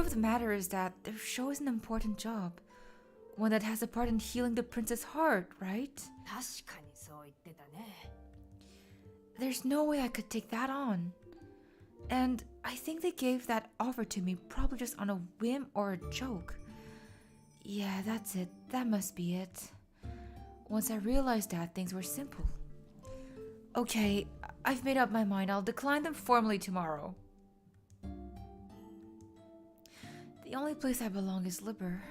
the matter is that their show is an important job. One that has a part in healing the prince's heart, right? 確かにそう言ってたね。 There's no way I could take that on. And I think they gave that offer to me probably just on a whim or a joke. Yeah, that's it. That must be it. Once I realized that, things were simple. Okay, I've made up my mind. I'll decline them formally tomorrow. The only place I belong is Liber.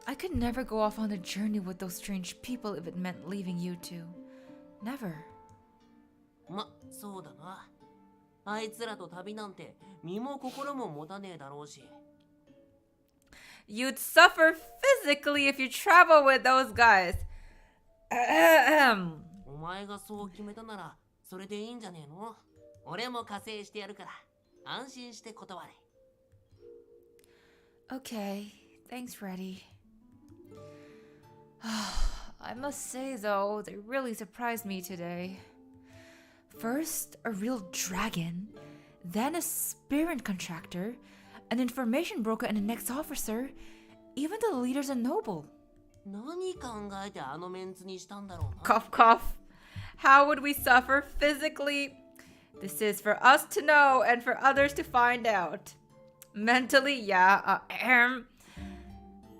I could never go off on a journey with those strange people if it meant leaving you two. Never. ま、そうだなあいつらと旅なんて身も心も持たねえだろうし You'd suffer physically if you travel with those guys. お前がそう決めたならそれでいいんじゃねえの俺も加勢してやるから安心して断れ Okay, thanks, Freddy. I must say, though, they really surprised me today. First, a real dragon, then a spirit contractor, an information broker, and an ex-officer. Even the leader's a noble. 何考えてあのメンツにしたんだろうな。 Cough, cough. How would we suffer physically? This is for us to know and for others to find out. Mentally, yeah,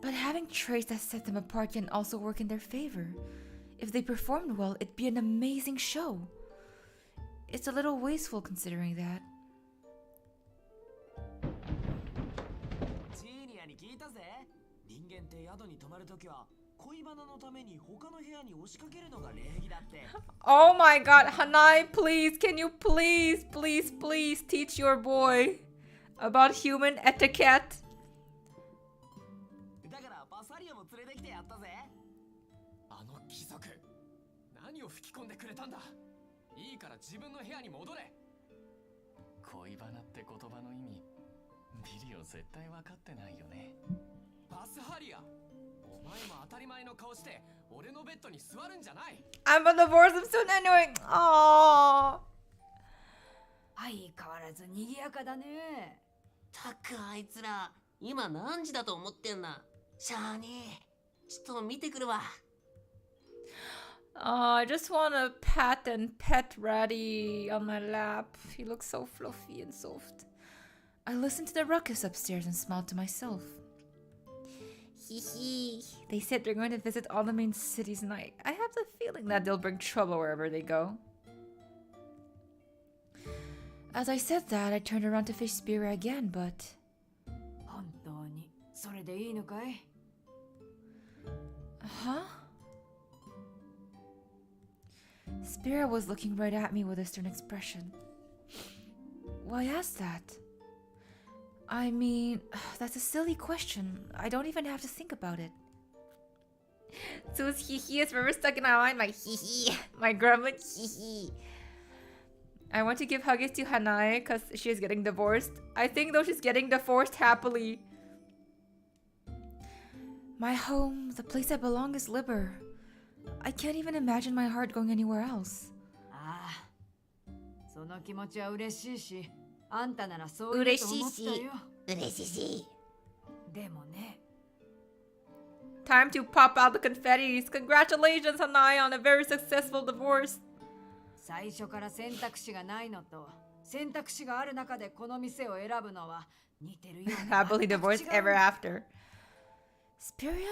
but having traits that set them apart can also work in their favor. If they performed well, it'd be an amazing show. It's a little wasteful considering that. ジーニアに聞いたぜ。人間って宿に泊まるときは恋バナのために他の部屋に押しかけるのが礼儀だって。 Oh my god, Hanai, please, can you please teach your boy about human etiquette? だからバサリアも連れてきてやったぜ。あの貴族、何を吹き込んでくれたんだ。いいから自分の部屋に戻れ。恋バナって言葉の意味、ビリオ絶対分かってないよね。バスハリア、お前も当たり前の顔して俺のベッドに座るんじゃない。 I'm gonna divorce him soon anyway. Aww. 相変わらず賑やかだね。たくあいつら今何時だと思ってんだ。しゃあねえ。ちょっと見てくるわ。I just want to pat and pet Ratty on my lap. He looks so fluffy and soft. I listened to the ruckus upstairs and smiled to myself. Hee hee. They said they're going to visit all the main cities and I have the feeling that they'll bring trouble wherever they go. As I said that, I turned around to face Spira again, but... 本当にそれでいいのかい？ Huh? Spira was looking right at me with a stern expression. Why ask that? I mean, that's a silly question. I don't even have to think about it. Sue's hee is forever stuck in my mind. My hee. My grandma hee. I want to give huggies to Hanae because she is getting divorced. I think though she's getting divorced happily. My home, the place I belong, is Liber. I can't even imagine my heart going anywhere else. ああ、その気持ちは嬉しいし、あんたならそう言うと思ったよ。嬉しい。でもね。 Time to pop out the confettis. Congratulations, Hanae, on a very successful divorce. 最初から選択肢がないのと選択肢がある中でこの店を選ぶのは似てるような。 Happily divorced ever after. Spiria?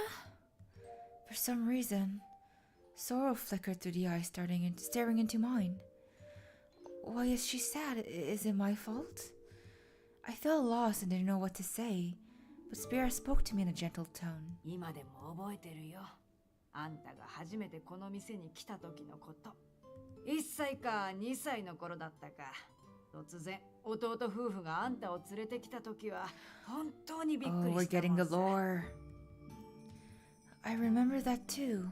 For some reason, sorrow flickered through the eyes, staring into mine. Why is she sad? Is it my fault? I felt lost and didn't know what to say, but Spirit spoke to me in a gentle tone. 今でも覚えてるよ。あんたが初めてこの店に来た時のこと。1歳か2歳の頃だったか。突然、弟夫婦があんたを連れてきた時は本当にびっく Oh, り we're した getting も the んさ。lore. I remember that too.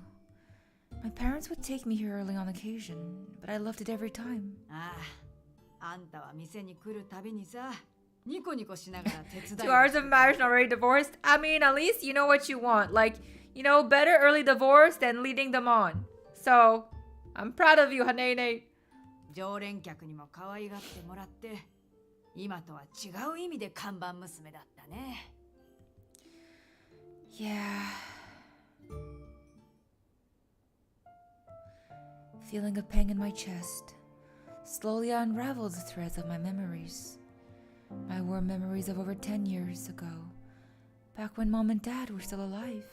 My parents would take me here early on occasion, but I loved it every time. ああ、あんたは店に来るたびにさ、ニコニコしながら手伝いをして 2 hours of marriage and already divorced? I mean, at least you know what you want. Like, you know, better early divorce than leading them on. So, I'm proud of you, Hanene. 常連客にも可愛がってもらって、今とは違う意味で看板娘だったね。Yeah. Feeling a pang in my chest, slowly I unraveled the threads of my memories. My warm memories of over 10 years ago, back when Mom and Dad were still alive.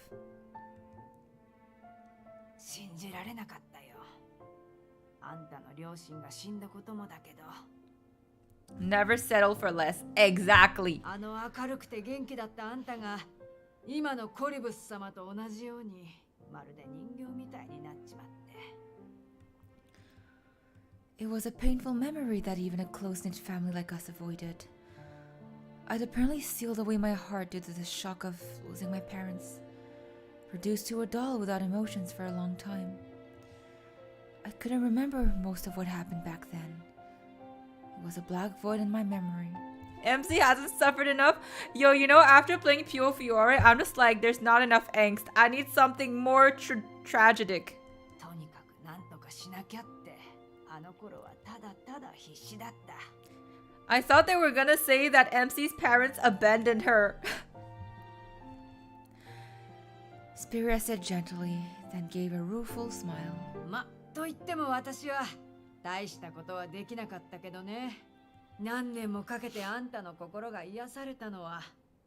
信じられなかったよ。あんたの両親が死んだこともだけど。 Never settle for less. Exactly. あの明るくて元気だったあんたが、今のコリブス様と同じように、まるで人形みたいになっちまって。 It was a painful memory that even a close-knit family like us avoided. I'd apparently sealed away my heart due to the shock of losing my parents, reduced to a doll without emotions for a long time. I couldn't remember most of what happened back then. It was a black void in my memory. MC hasn't suffered enough. Yo, you know, after playing Pio Fiore, I'm just like, there's not enough angst. I need something more tragic. とにかくなんとかしなきゃって、あの頃はただただ必死だった。I thought they were gonna say that MC's parents abandoned her. Spiria said gently, then gave a rueful smile. ま、と言っても私は大したことはできなかったけどね。何年もかけてあんたの心が癒されたのは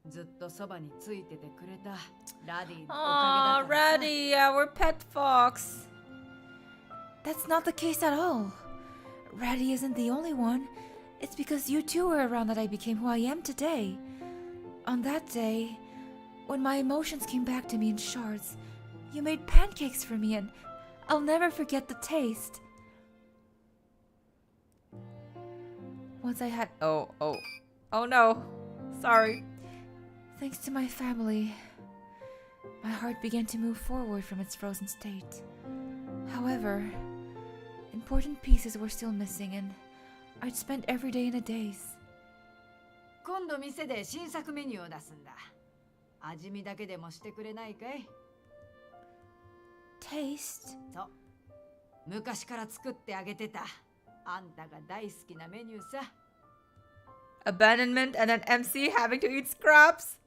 ずっとそばについててくれたラディのおかげだからさ。Raddy, our pet fox. That's not the case at all. Raddy isn't the only one. It's because you two were around that I became who I am today. On that day, when my emotions came back to me in shards, you made pancakes for me and I'll never forget the taste. Once I had... Oh no. Sorry. Thanks to my family, my heart began to move forward from its frozen state. However, important pieces were still missing and I'd spent every day in a daze. 今度店で新作メニューを出すんだ。味見だけでもしてくれないかい？ Taste? そう。昔から作ってあげてた。あんたが大好きなメニューさ。Abandonment and an MC having to eat scraps.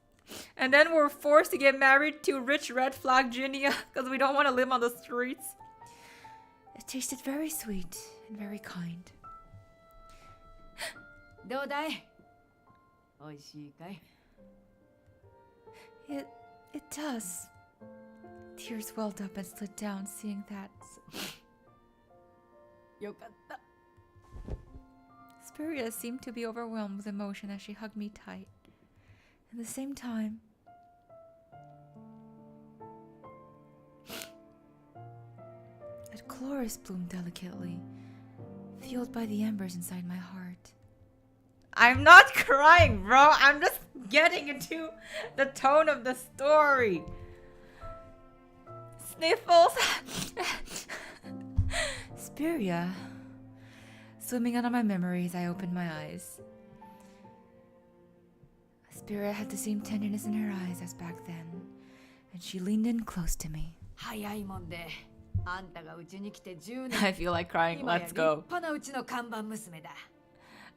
And then we're forced to get married to rich red flag Ginia because we don't want to live on the streets. It tasted very sweet and very kind. どうだい？おいしいかい？ It does. Tears welled up and slid down seeing that. よかった。 Spiria seemed to be overwhelmed with emotion as she hugged me tight. At the same time, a chloris bloomed delicately, fueled by the embers inside my heart. I'm not crying, bro. I'm just getting into the tone of the story. Sniffles. Spiria. Swimming out of my memories, I opened my eyes. Spiria had the same tenderness in her eyes as back then, and she leaned in close to me. 早いもんで、あんたがうちに来て10 I 年。 feel like crying. 今や Let's 立 go. 派なうちの看板娘だ。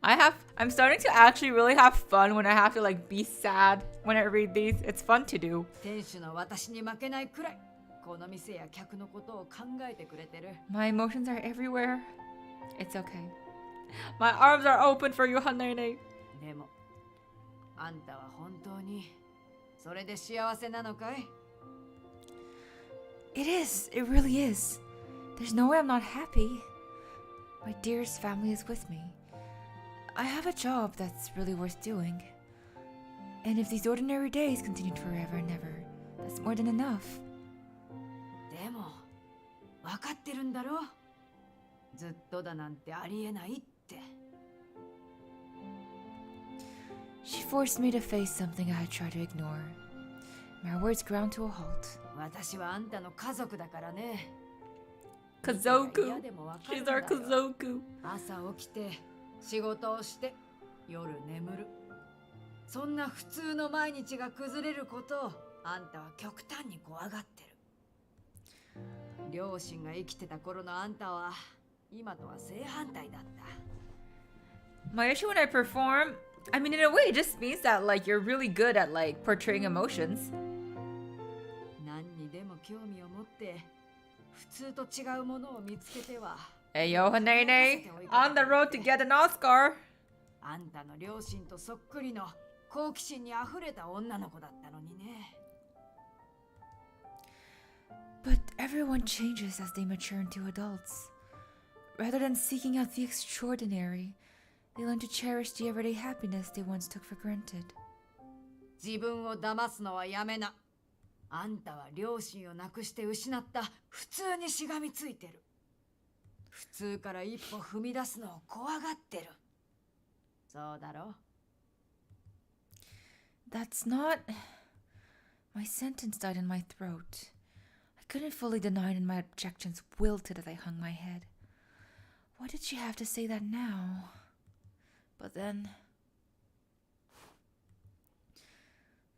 I'm starting to actually really have fun when I have to like be sad when I read these. It's fun to do. 店主の私に負けないくらい、この店や客のことを考えてくれてる。 My emotions are everywhere. It's okay. My arms are open for you, Hanene. でも、あんたは本当にそれで幸せなのかい？ It is. It really is. There's no way I'm not happy. My dearest family is with me. I have a job that's really worth doing. And if these ordinary days continued forever and ever, that's more than enough. でも、分かってるんだろ？ずっとだなんてありえないって。 She forced me to face something I had tried to ignore. My words ground to a halt. 私はあんたの家族だからね。 Kazoku. She's our Kazoku. 朝起きて仕事をして夜眠る。そんな普通の毎日が崩れることをあんたは極端に怖がってる。両親が生きてた頃のあんたは今とは正反対だった。 My issue when I perform, I mean, in a way, it just means that like you're really good at like portraying emotions. 何にでも興味を持って普通と違うものを見つけては。 Hey yo, Hanene, on the road to get an Oscar. あんたの両親とそっくりの好奇心にあふれた女の子だったのにね。 But everyone changes as they mature into adults. Rather than seeking out the extraordinary, they learn to cherish the everyday happiness they once took for granted. 自分を騙すのはやめな。あんたは両親を亡くして失った普通にしがみついてる。普通から一歩踏み出すのを怖がってる。そうだろ？ That's not... My sentence died in my throat. I couldn't fully deny it and my objections wilted as I hung my head. Why did she have to say that now? But then...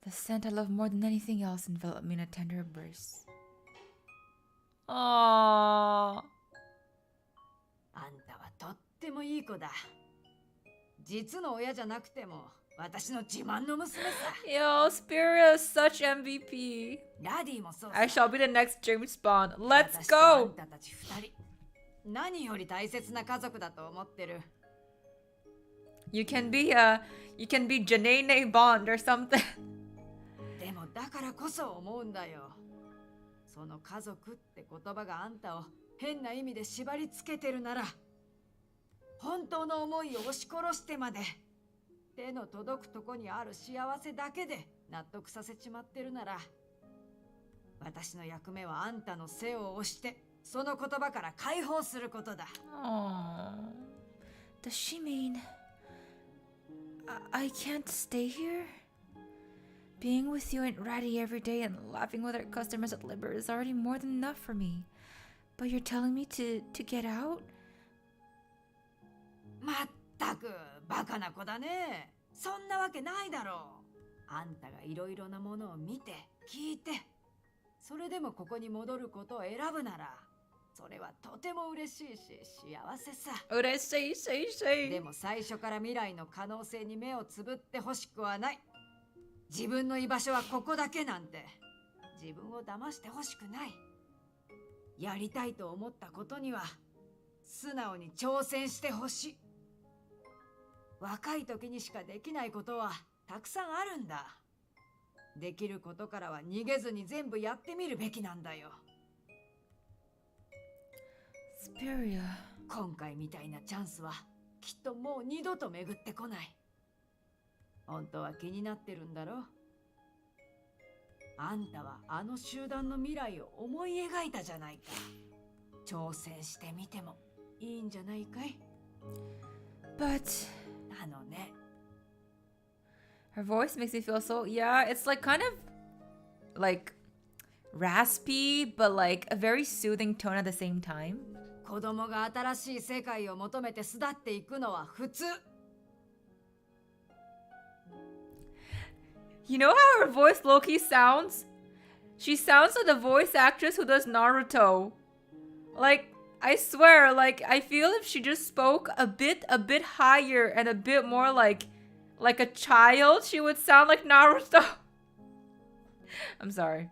The scent I love more than anything else enveloped me in a tender embrace. Aww. あんたはとってもいい子だ。実の親じゃなくても私の自慢の娘さ。 Yo, Spiria is such MVP. ラディもそうさ。 I shall be the next James Bond. Let's 私とあん go! たたち二人、何より大切な家族だと思ってる。 You can be Janene Bond or something. でもだからこそ思うんだよ。その家族って言葉があんたを変な意味で縛り付けてるなら、本当の思いを押し殺してまで手の届くとこにある幸せだけで納得させちまってるなら、私の役目はあんたの背を押してその言葉から解放することだ。 Aww. Does she mean I can't stay here? Being with you and Ratty every day and laughing with our customers at Liber is already more than enough for me. But you're telling me to get out? まったくバカな子だね。そんなわけないだろう。あんたがいろいろなものを見て聞いて、それでもここに戻ることを選ぶなら、それはとても嬉しいし幸せさ。でも最初から未来の可能性に目をつぶってほしくはない。自分の居場所はここだけなんて自分を騙してほしくない。やりたいと思ったことには素直に挑戦してほしい。若い時にしかできないことはたくさんあるんだ。できることからは逃げずに全部やってみるべきなんだよ。 Spiria. 今回みたいなチャンスはきっともう二度と巡ってこない。本当は気になってるんだろう。あんたはあの集団の未来を思い描いたじゃないか。挑戦してみてもいいんじゃないかい。 But あのね。 her voice makes me feel so, yeah, it's like kind of like raspy, but like a very soothing tone at the same time. 子供が新しい世界を求めて巣立っていくのは普通。 You know how her voice low-key sounds? She sounds like the voice actress who does Naruto. Like, I swear, like, I feel if she just spoke a bit higher and a bit more like a child, she would sound like Naruto. I'm sorry.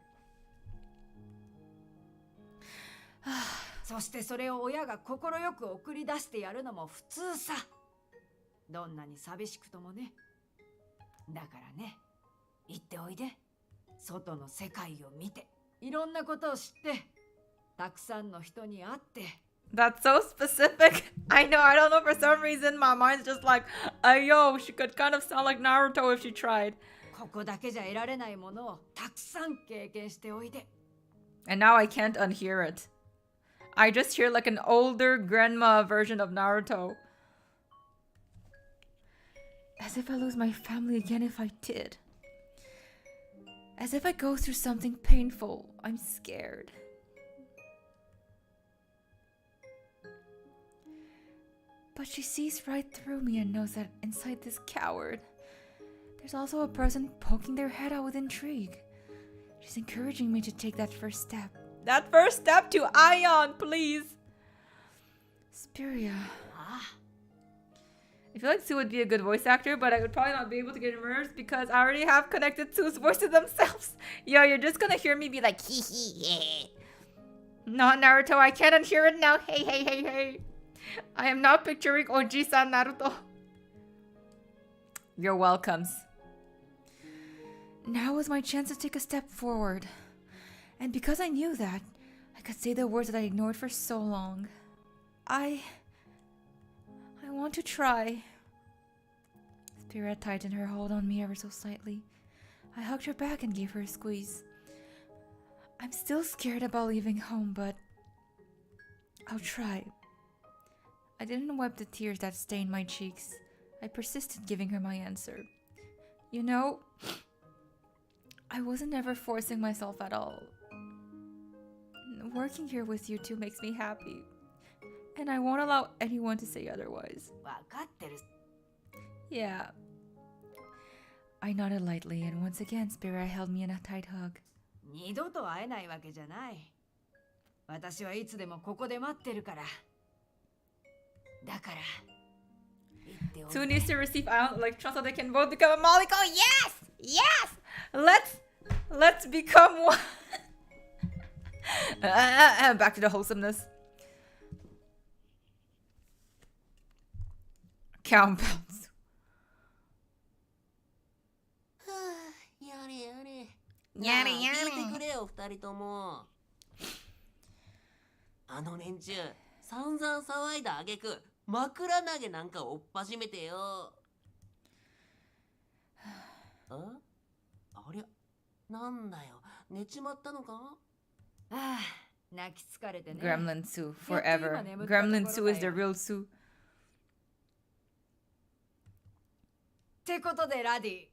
そしてそれを親が快く送り出してやるのも普通さ。どんなに寂しくともね。だからね、行っておいで。外の世界を見て、いろんなことを知って、たくさんの人に会って。 That's so specific. I know, I don't know, for some reason my mind's just like, yo, she could kind of sound like Naruto if she tried. ここだけじゃ得られないものをたくさん経験しておいで。 And now I can't unhear it. I just hear like an older grandma version of Naruto. As if I lose my family again if I did. As if I go through something painful. I'm scared. But she sees right through me and knows that inside this coward, there's also a person poking their head out with intrigue. She's encouraging me to take that first step. That first step to Ion, please. Spiria. ああ、 I feel like Sue would be a good voice actor, but I would probably not be able to get immersed because I already have connected Sue's voice to themselves. Yo, you're just gonna hear me be like, hee hee, yeah. Not Naruto, I can't unhear it now. Hey, hey, hey, hey. I am not picturing Oji-san Naruto. You're welcomes. Now was my chance to take a step forward. And because I knew that, I could say the words that I ignored for so long. I want to try. Spirit tightened her hold on me ever so slightly. I hugged her back and gave her a squeeze. I'm still scared about leaving home, but I'll try. I didn't wipe the tears that stained my cheeks. I persisted, giving her my answer. You know, I wasn't ever forcing myself at all. Working here with you two makes me happy. And I won't allow anyone to say otherwise. わかってる。 Yeah. I nodded lightly, and once again, Spirit held me in a tight hug. 二度と会えないわけじゃない。私はいつでもここで待ってるから。だから。言ってお Two いて needs to receive ion electrons so they can both become a molecule. Yes! Yes! Let's become one. Back to the wholesomeness. Compounds. やれやれ。やれやれなあ聞いてくれよ、二人とも。あの連中、散々騒いだあげく、枕投げなんか追っ始めてよ。ありゃ、なんだよ、寝ちまったのか？ああ、泣き疲れてね。 Gremlin Sue forever. Gremlin Sue is the real Sue. ってことでラディ、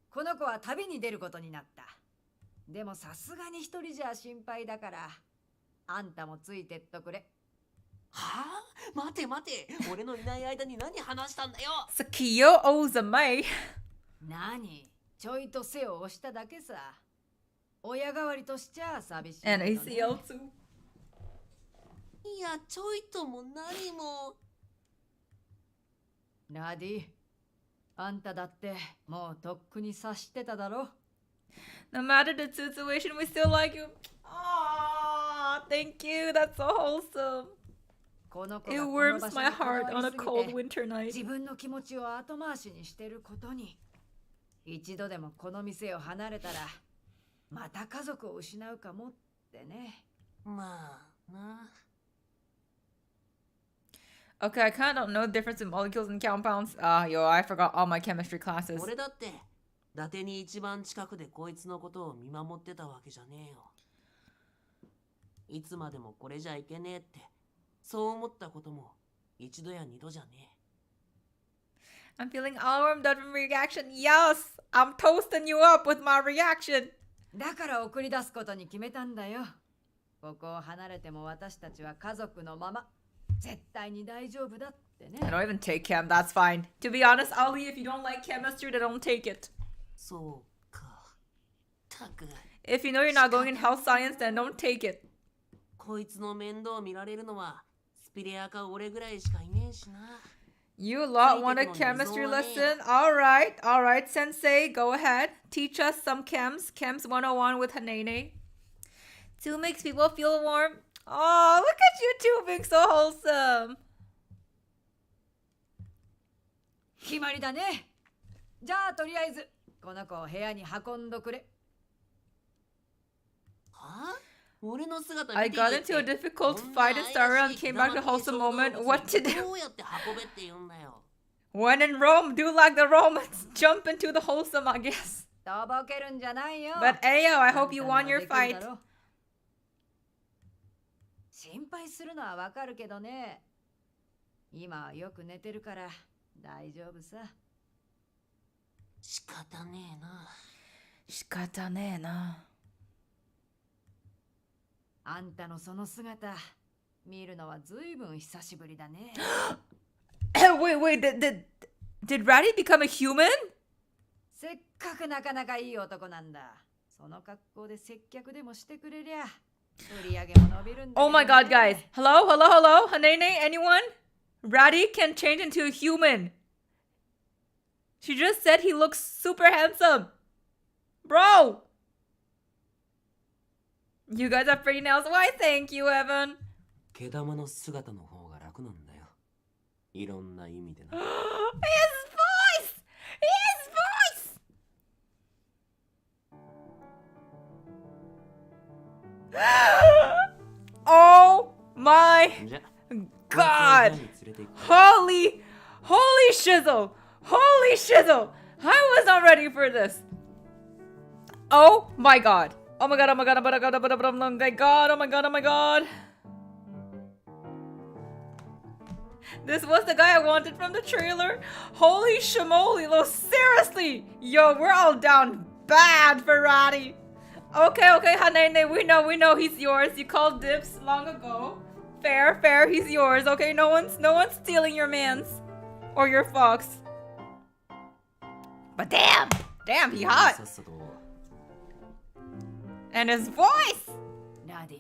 この子は旅に出ることになった。でもさすがに一人じゃ心配だから、あんたもついてっとくれ。はあ？待て待て、俺のいない間に何話したんだよ。 Sakio Ozame. 何？ちょいと背を押しただけさ。親代わりとしちゃ寂しい、 And ね。 ACL too. いや、ちょいとも何も。ラディ、あんただってもうとっくに察してただろ。 No matter the situation, we still like you. Aww, thank you. That's so wholesome. この子 It がこの warms 場所 my にこだわ heart り on a すぎ cold て winter night. 自分の気持ちを後回しにしてることに、一度でもこの店を離れたらまた家族を失うかもってね。まあな。 Okay, I kind of don't know the difference in molecules and compounds. Yo, I forgot all my chemistry classes. 俺だって伊達に一番近くでこいつのことを見守ってたわけじゃねえよ。いつまでもこれじゃいけねえってそう思ったことも一度や二度じゃねえ。 I'm feeling all warmed up from reaction. Yes, I'm toasting you up with my reaction. だから送り出すことに決めたんだよ。ここを離れても私たちは家族のまま絶対に大丈夫だってね。 I don't even take chem. That's fine. To be honest, I'll leave if you don't like chemistry. Then don't take it. そうか。たく If you know you're not going in health science, then don't take it. こいつの面倒見られるのはスピレアか俺ぐらいしかいねえしな。 You lot want a chemistry lesson? All right, sensei, go ahead. Teach us some chems. Chems 101 with Hanene. Two makes people feel warm. Oh, look at you two being so wholesome. 決まりだね。じゃあとりあえずこの子を部屋に運んどくれ。はあ？俺の姿 I 見て言 got って into a difficult fight and started and came back to a wholesome moment. What to do? どうやって運べって言うんだよ。 When in Rome, do like the Romans. Jump into the wholesome, I guess. とぼけるんじゃないよ。 But Ayo, I あんた hope you なら won で your きるだ fight. ろ。心配するのはわかるけどね。今はよく寝てるから大丈夫さ。仕方ねえな。仕方ねえな。あんたのその姿見るのはずいぶん久しぶりだね。wait, did Ratty become a human? せっかくなかなかいい男なんだ。その格好で接客でもしてくれりゃ売り上げも伸びるんだけどね。 Oh my god, guys. Hello? Hanene, anyone? Ratty can change into a human. She just said he looks super handsome. Bro! You guys have pretty nails. Why, thank you, Evan. 毛玉の姿の方が楽なんだよ。いろんな意味でな。 His voice! His voice! Oh my じゃ god! 部屋に連れて行く。 Holy shizzle! Holy shizzle! I was not ready for this. Oh my god. Oh my god, oh my god, oh my god, oh my god, oh my god, oh my god, oh my god. This was the guy I wanted from the trailer. Holy shimoli, lo, seriously. Yo, we're all down bad for Ratty. Okay, Hanene, we know he's yours. You called dibs long ago. Fair, he's yours. Okay, no one's stealing your mans or your fox. But damn, Damn, he hot. さっさと And his voice! ラディ、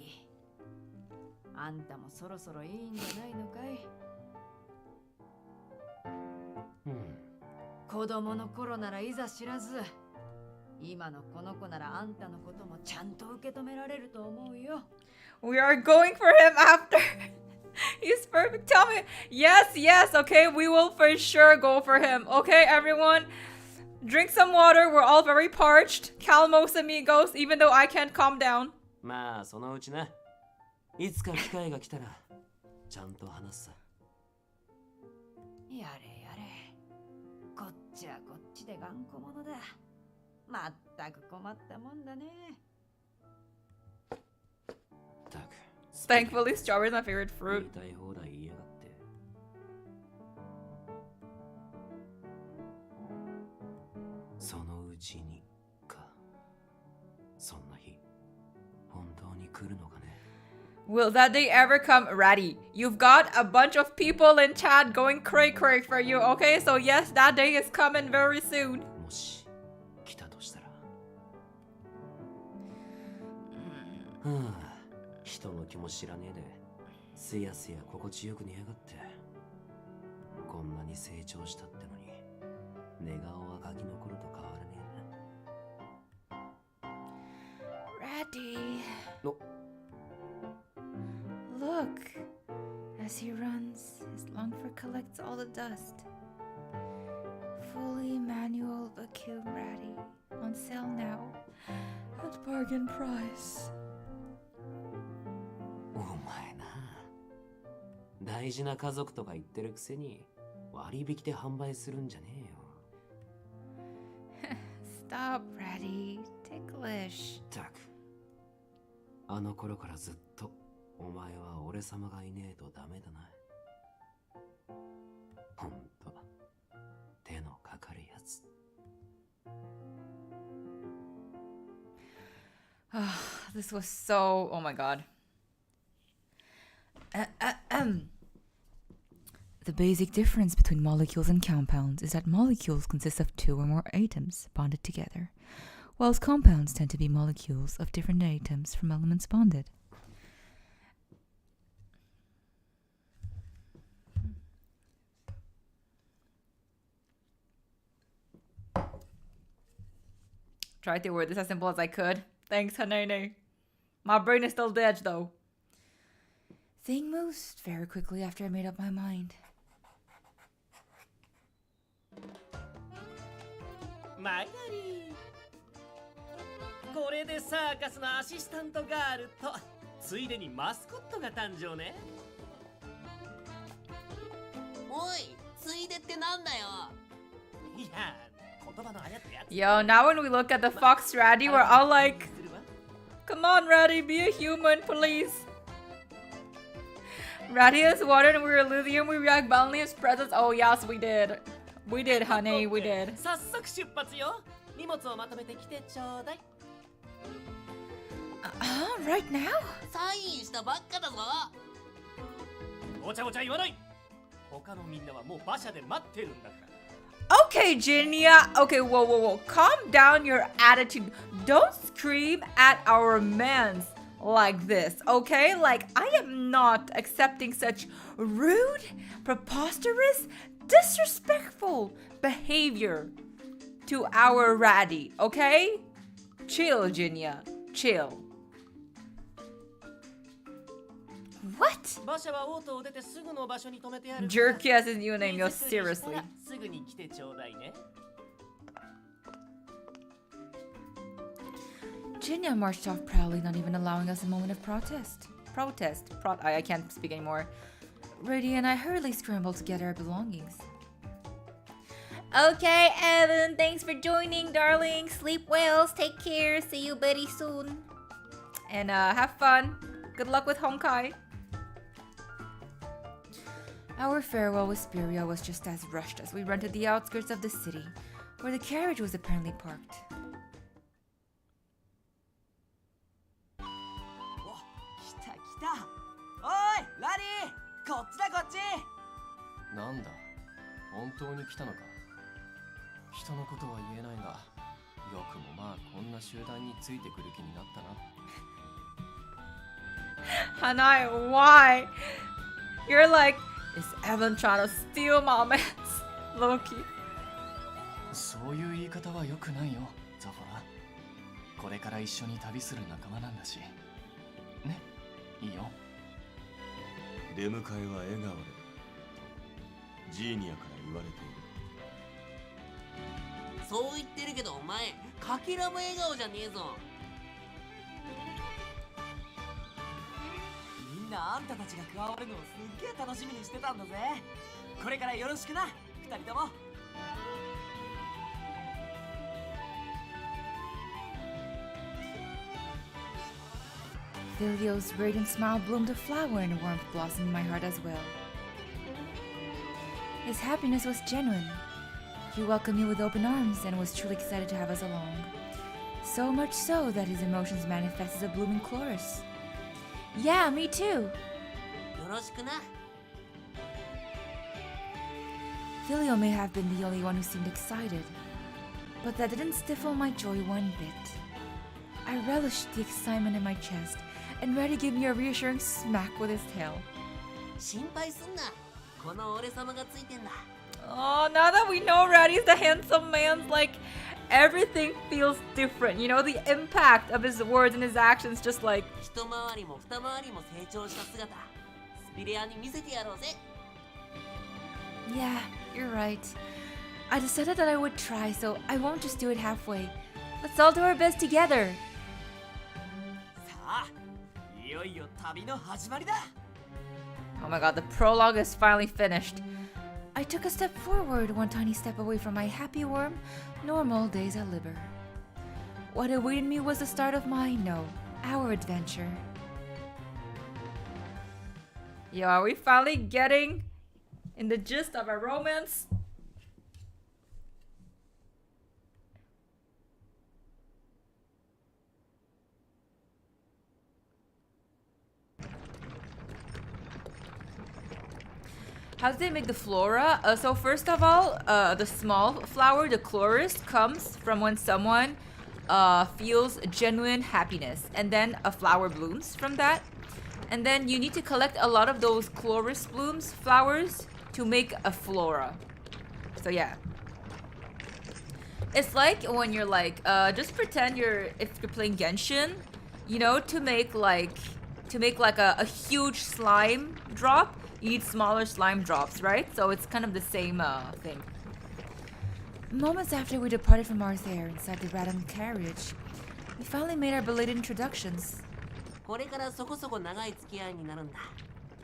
あんたもそろそろいいんじゃないのかい？子供の頃ならいざ知らず、今のこの子ならあんたのこともちゃんと受け止められると思うよ。We are going for him after. He's perfect. Tell me. Yes, yes, okay. We will for sure go for him. Okay, everyone? Drink some water. We're all very parched. Calmos, amigos, even though I can't calm down. まあそのうちな。いつか機会が来たらちゃんと話すさ。やれやれ、こっちはこっちで頑固者だ。まったく困ったもんだね。たく。 Thankfully, strawberry is my favorite 言 fruit. いたい放題言いやがって。そのうちにか。そんな日、本当に来るのかね。 Will that day ever come? Ratty, you've got a bunch of people in chat going cray cray for you, okay? So yes, that day is coming very soon. もし来たとしたら。人の気も知らねえで、すやすや心地よく寝やがって。こんなに成長したってのに、寝顔はガキの頃と変わらねえ Ratty. な。お Look, as he runs, his long fur collects all the dust. Fully manual vacuum Ratty. On sale now. At bargain price. お前な、大事な家族とか言ってるくせに割引で販売するんじゃねえよ。Stop, Ratty. Ticklish. たく、あの頃からずっとお前は俺様がいねえとダメだな。ほんと、手のかかるやつ。This was so... Oh my god. The basic difference between molecules and compounds is that molecules consist of two or more atoms bonded together, whilst compounds tend to be molecules of different atoms from elements bonded. Tried to word this as simple as I could. Thanks, Hanene. My brain is still dead, though. Thing moves very quickly after I made up my mind. マイナリー、これでサーカスのアシスタントガールとついでにマスコットが誕生ね。おい、ついでってなんだよ。いや、言葉のあやつやつ。 Yo, now when we look at the fox Ratty, we're all like, come on, Ratty, be a human, please. Ratty is water and we were lithium. We react violently as presence. Oh, yes, we did. We did, honey, we did. 早速出発よ。荷物をまとめてきてちょうだい。Right now? サインしたばっかだぞ。お茶お茶言わない。他のみんなはもう馬車で待ってるんだから。 Okay, Jinya. Okay, whoa, whoa, whoa. Calm down your attitude. Don't scream at our mans like this, okay? Like, I am not accepting such rude, preposterous, disrespectful behavior to our Ratty, okay? Chill, Jinya. Chill. What? 馬車はオートを出てすぐの場所に止めてある。 Jerky as his new name, yo, 荷造りしたら seriously. すぐに来てちょうだいね。 Jinya marched off proudly, not even allowing us a moment of protest. I can't speak anymore. Rudy and I hurriedly scrambled to gather our belongings. Okay, Evan, thanks for joining, darling. Sleep well, take care, see you very soon. And have fun. Good luck with Honkai. Our farewell with Spiria was just as rushed as we rented the outskirts of the city, where the carriage was apparently parked. 来た来た。おい、ラリー、こっちだこっち。なんだ、本当に来たのか。人のことは言えないが、よくもまあこんな集団についてくる気になったな。 Hanai, why? You're like, is Evan trying to steal my man's Loki? そういう言い方は良くないよ、ザフォラ。これから一緒に旅する仲間なんだし。ね、いいよ。出迎えは笑顔でとジーニアから言われている。そう言ってるけどお前かけらも笑顔じゃねえぞ。みんなあんたたちが加わるのをすっげえ楽しみにしてたんだぜ。これからよろしくな、二人とも。Vilio's radiant smile bloomed a flower and warmth blossomed in my heart as well. His happiness was genuine. He welcomed me with open arms and was truly excited to have us along. So much so that his emotions manifest as a blooming chorus. Yeah, me too! よろしくな。 Filio may have been the only one who seemed excited, but that didn't stifle my joy one bit. I relished the excitement in my chest, and Reddy gave me a reassuring smack with his tail. 心配すんな。この俺様がついてんだ。 Oh, now that we know Reddy's the handsome man, like, everything feels different. You know, the impact of his words and his actions just like... 一回りも二回りも成長した姿、スピレアに見せてやろうぜ。 Yeah, you're right. I decided that I would try, so I won't just do it halfway. Let's all do our best together. さあ、いよいよ旅の始まりだ。 Oh my god, the prologue is finally finished. I took a step forward, one tiny step away from my happy, warm, normal days at Liber. What awaited me was the start of our adventure. Yo, are we finally getting in the gist of our romance? How do they make the flora? So first of all, the small flower, the chloris, comes from when someone feels genuine happiness, and then a flower blooms from that. And then you need to collect a lot of those chloris flowers to make a flora. So yeah. It's like when you're like, just pretend if you're playing Genshin, you know, to make like a huge slime drop, you need smaller slime drops, right? So it's kind of the same thing. Moments after we departed from Arthair inside the Radon carriage, we finally made our belated introductions. これからそこそこ長い付き合いになるんだ。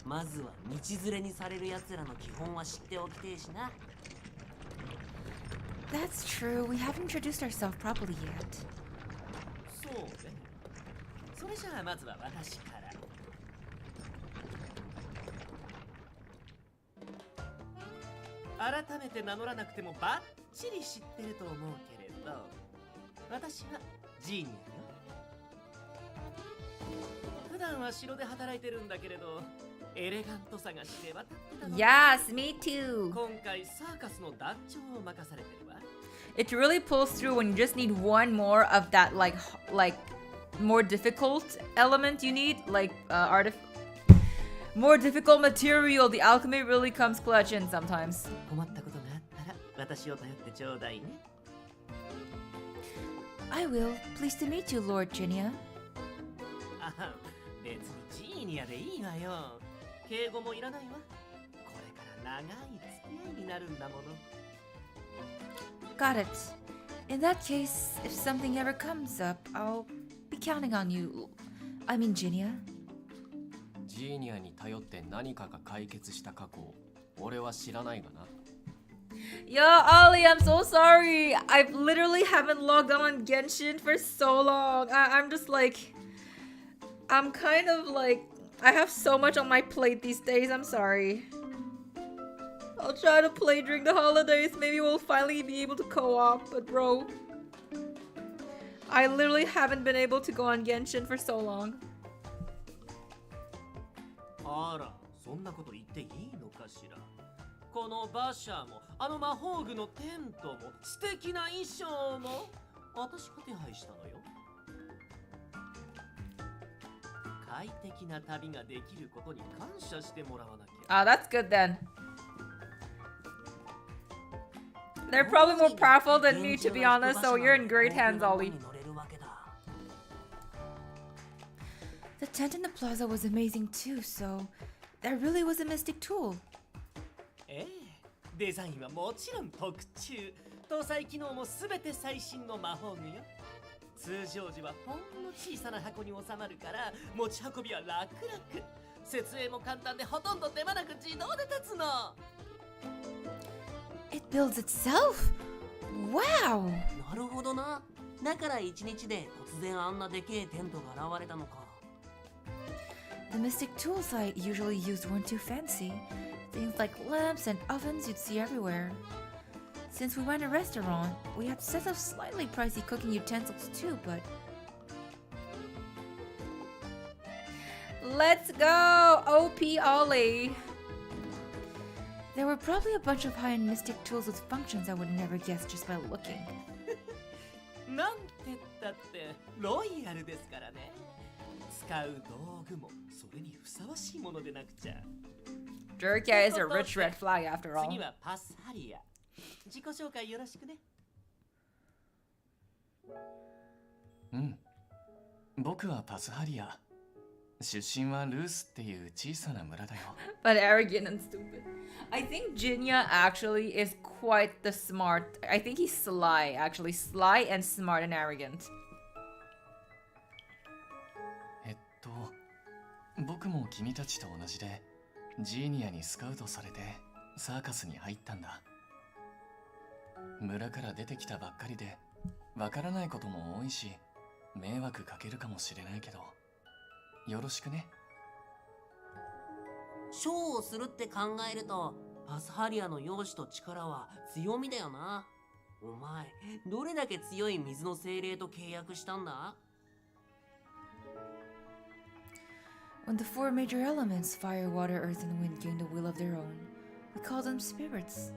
まずは道連れにされる奴らの基本は知っておきてえしな。 That's true. We haven't introduced ourselves properly yet. そうね。それじゃあまずは私から。改めて名乗らなくてもバッチリ知ってると思うけれど、私はジーニアよ。普段は城で働いてるんだけれど、エレガントさが知れ渡ってたの。 Yes, me too. 今回サーカスの団長を任されてるわ。 It really pulls through when you just need one more of that like more difficult element you need, like more difficult material. The alchemy really comes clutch in sometimes. 困ったことがあったら私を頼ってちょうだいね。 I will. Pleased to meet you, Lord Ginia. あは、別にジーニアでいいわよ。敬語もいらないわ。これから長い付き合いになるんだもの。 Got it. In that case, if something ever comes up, I'll be counting on you. I mean, Ginia. ジーニアに頼って何かが解決した過去を俺は知らないがな。 Yo, Ollie, I'm so sorry. I literally haven't logged on Genshin for so long. I'm just like... I'm kind of like... I have so much on my plate these days. I'm sorry. I'll try to play during the holidays. Maybe we'll finally be able to co-op. But bro... I literally haven't been able to go on Genshin for so long. あら、そんなこと言っていいのかしら。この馬車も、あの魔法具のテントも、素敵な衣装も、私が手配したのよ。快適な旅ができることに感謝してもらわなきゃ。Ah, that's good then. They're probably more powerful than me, to be honest, so you're in great hands, Ollie. The tent in the plaza was amazing too, so that really was a mystic tool. ええ、デザインはもちろん特注。搭載機能もすべて最新の魔法具よ。通常時はほんの小さな箱に収まるから持ち運びは楽々。設営も簡単でほとんど手間なく自動で立つの。It builds itself? Wow! なるほどな。だから一日で突然あんなでけえテントが現れたのか。The mystic tools I usually used weren't too fancy. Things like lamps and ovens you'd see everywhere. Since we ran a restaurant, we had sets of slightly pricey cooking utensils too, but... Let's go! OP Ollie! There were probably a bunch of high-end mystic tools with functions I would never guess just by looking. なんて言ったってロイヤルですからね。使う道具もそれにふさわしいものでなくちゃ。Jerkia is a rich red flag after all. 次はパスハリア。自己紹介よろしくね。うん。僕はパスハリア。出身はルースっていう小さな村だよ。But arrogant and stupid. I think Jinya actually is quite the smart. I think he's sly, actually. Sly and smart and arrogant. 僕も君たちと同じで、ジーニアにスカウトされてサーカスに入ったんだ。村から出てきたばっかりで、わからないことも多いし、迷惑かけるかもしれないけど、よろしくね。ショーをするって考えると、パスハリアの容姿と力は強みだよな。お前、どれだけ強い水の精霊と契約したんだ？ When the four major elements, fire, water, earth, and wind, gained a will of their own, we called them spirits.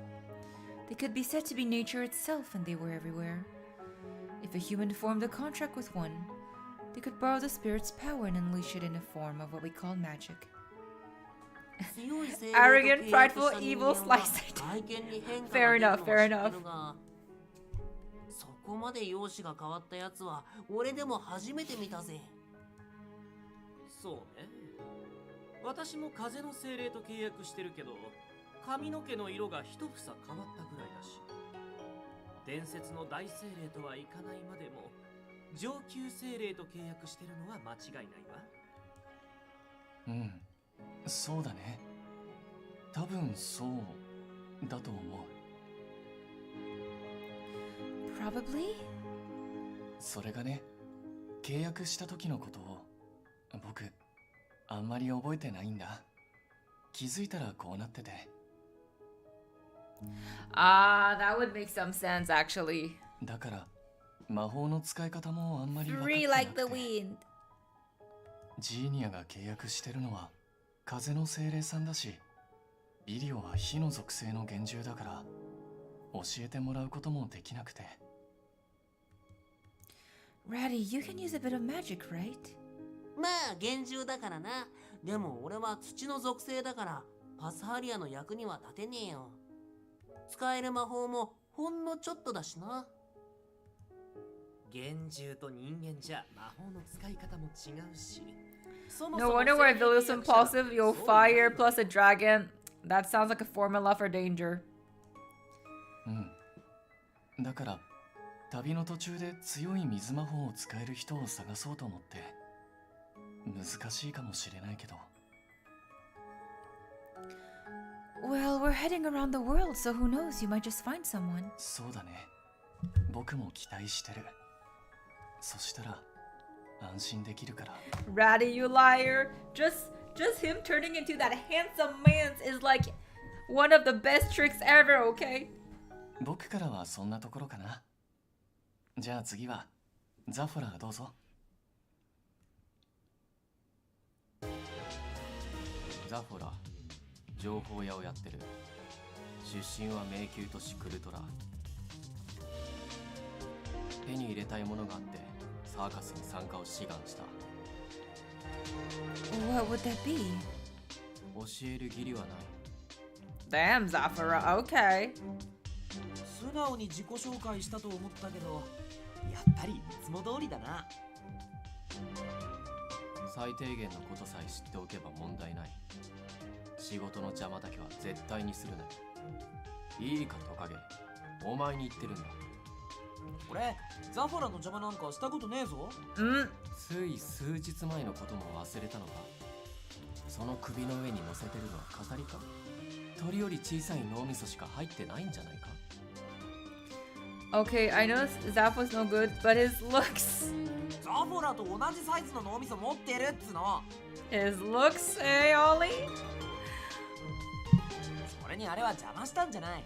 They could be said to be nature itself, and they were everywhere. If a human formed a contract with one, they could borrow the spirit's power and unleash it in a form of what we call magic. Arrogant, prideful, evil, slice. Fair enough, fair enough. そこまで容姿が変わったやつは俺でも初めて見たぜ。そうね。私も風の精霊と契約してるけど、髪の毛の色が一房変わったくらいだし、伝説の大精霊とはいかないまでも上級精霊と契約してるのは間違いないわ。うん、そうだね。多分そうだと思う。Probably? それがね、契約した時のことを僕あんまり覚えてないんだ。気づいたらこうなってて。Ah, that would make some sense actually. だから魔法の使い方もあんまり分かって Free な like く the て。wind. ジーニアが契約してるのは風の精霊さんだし、ビリオは火の属性の幻獣だから教えてもらうこともできなくて。Ratty, you can use a bit of magic, right? まあ幻獣だからな。でも俺は土の属性だからパスハリアの役には立てねえよ。使える魔法もほんのちょっとだしな。幻獣と人間じゃ魔法の使い方も違うし。No wonder why Villius impulsive. You'll fire plus a dragon. That sounds like a formula for danger. うん。だから旅の途中で強い水魔法を使える人を探そうと思って。難しいかもしれないけど。Well, we're heading around the world, so who knows? You might just find someone. そうだね。僕も期待してる。そしたら安心できるから。Ratty, you liar. Just him turning into that handsome man is like one of the best tricks ever, okay? 僕からはそんなところかな。じゃあ次はザフォラーどうぞ。ザフォラ、情報屋をやってる。出身は迷宮都市クルトラ。手に入れたいものがあってサーカスに参加を志願した。 What would that be? 教える義理はない。 Damn, Zafira. Okay. 素直に自己紹介したと思ったけど、やっぱりいつも通りだな。最低限のことさえ知っておけば問題ない。仕事の邪魔だけは絶対にするな。いいかトカゲ、お前に言ってるんだ。俺、ザファラの邪魔なんかしたことねえぞ。つい数日前のことも忘れたのか。その首の上に乗せてるのは飾りか。鳥より小さい脳みそしか入ってないんじゃないか。 Okay, I know Zaf was no good, but his looks. ザファラと同じサイズの脳みそ持ってるっつの。 His looks, eh, Ollie? それにあれは邪魔したんじゃない。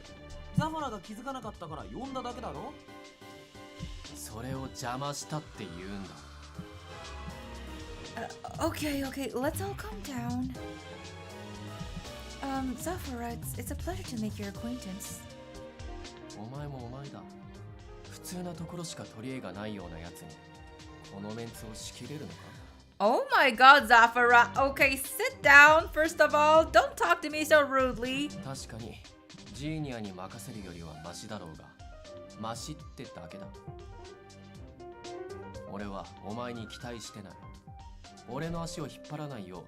ザファラが気づかなかったから呼んだだけだろ。それを邪魔したって言うんだ。Okay, let's all calm down. Zafira, it's a pleasure to make your acquaintance. お前もお前だ。普通なところしか取り柄がないようなやつにこのメンツを仕切れるのか。 Oh my god, Zafira. Okay, sit down. First of all, don't talk to me so rudely. 確かにジーニアに任せるよりはマシだろうが、マシってだけだ。俺はお前に期待してない。俺の足を引っ張らないよ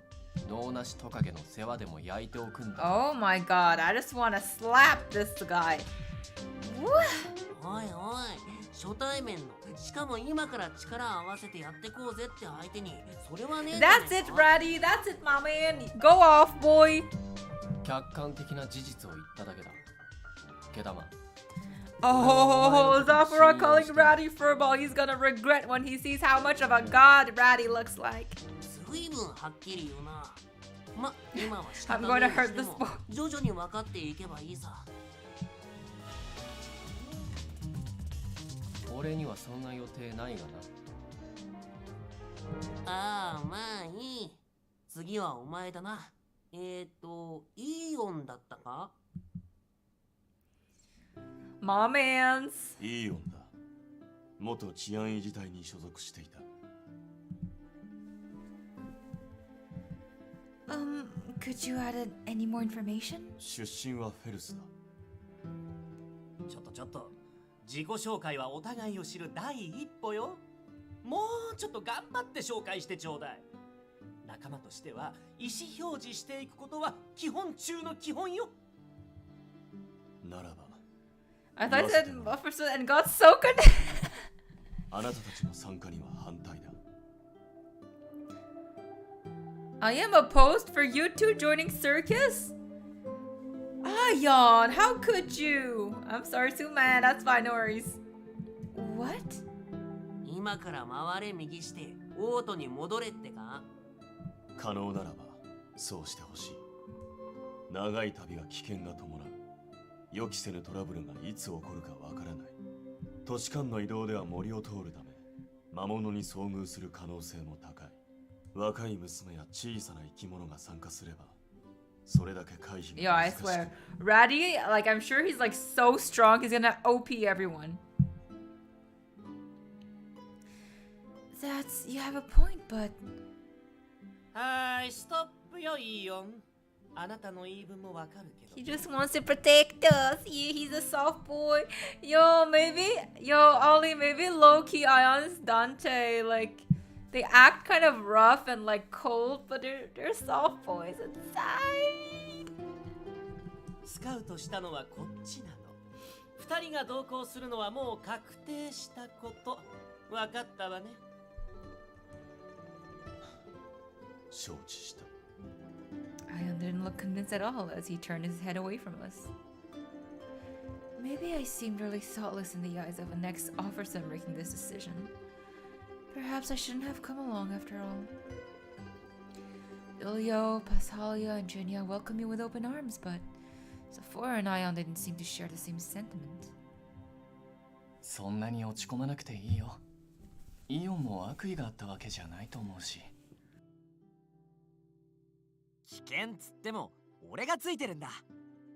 う脳なしトカゲの世話でも焼いておくんだ。 Oh my god, I just want to slap this guy. おいおい、初対面の、しかも今から力合わせてやってこうぜって相手に、それはねえじゃね That's え it, か。 Ratty. That's it, my man. Go off, boy. 客観的な事実を言っただけだ。毛玉。 Oh, Zafira calling Ratty furball. He's gonna regret when he sees how much of a god Ratty looks like. ずいぶんはっきり言うな。ま、今は仕 I'm 方 going な to い hurt にして this も boy. 徐々に分かっていけばいいさ。俺にはそんな予定ないがな。ああ、まあいい。次はお前だな。イーオンだったか？ My man's. イーオンだ。元治安維持隊に所属していた。Could you add any more information? 出身はフェルスだ。ちょっと自己紹介はお互いを知る第一歩よ。もうちょっと頑張って紹介してちょうだい。仲間としては意思表示していくことは基本中の基本よ。ならば、 I thought you said officer and got so good. あなたたちの参加には反対だ。 I am opposed for you two joining circus? Ayan, how could you? I'm sorry, too, man. That's fine, no worries. What? 今から回れ右してオートに戻れってか？可能ならばそうしてほしい。長い旅は危険が伴う。予期せぬトラブルがいつ起こるかわからない。都市間の移動では森を通るため魔物に遭遇する可能性も高い。若い娘や小さな生き物が参加すればそれだけ回避 Yo, が I 難しく swear. Ratty, like, I'm sure he's like so strong, he's gonna OP everyone. That's, you have a point, but はーい、ストップよ、イーオン。あなたの言い分もわかるけど。 he just wants to protect us. Yeah, he's a soft boy. Yo, Ollie, maybe low-key Ion's Dante. Like, they act kind of rough and like cold, but they're soft boys inside. スカウトしたのはこっちなの。二人が同行するのはもう確定したこと。わかったわね。承知した。 Ion didn't look convinced at all as he turned his head away from us. Maybe I seemed really thoughtless in the eyes of an ex-officer making this decision. Perhaps I shouldn't have come along after all. Ilio, Pasalia, and Jinya welcome you with open arms, but Sephora and Ion didn't seem to share the same sentiment. そんなに落ち込まなくていいよ。イオンも悪意があったわけじゃないと思うし。危険っつっても俺がついてるんだ。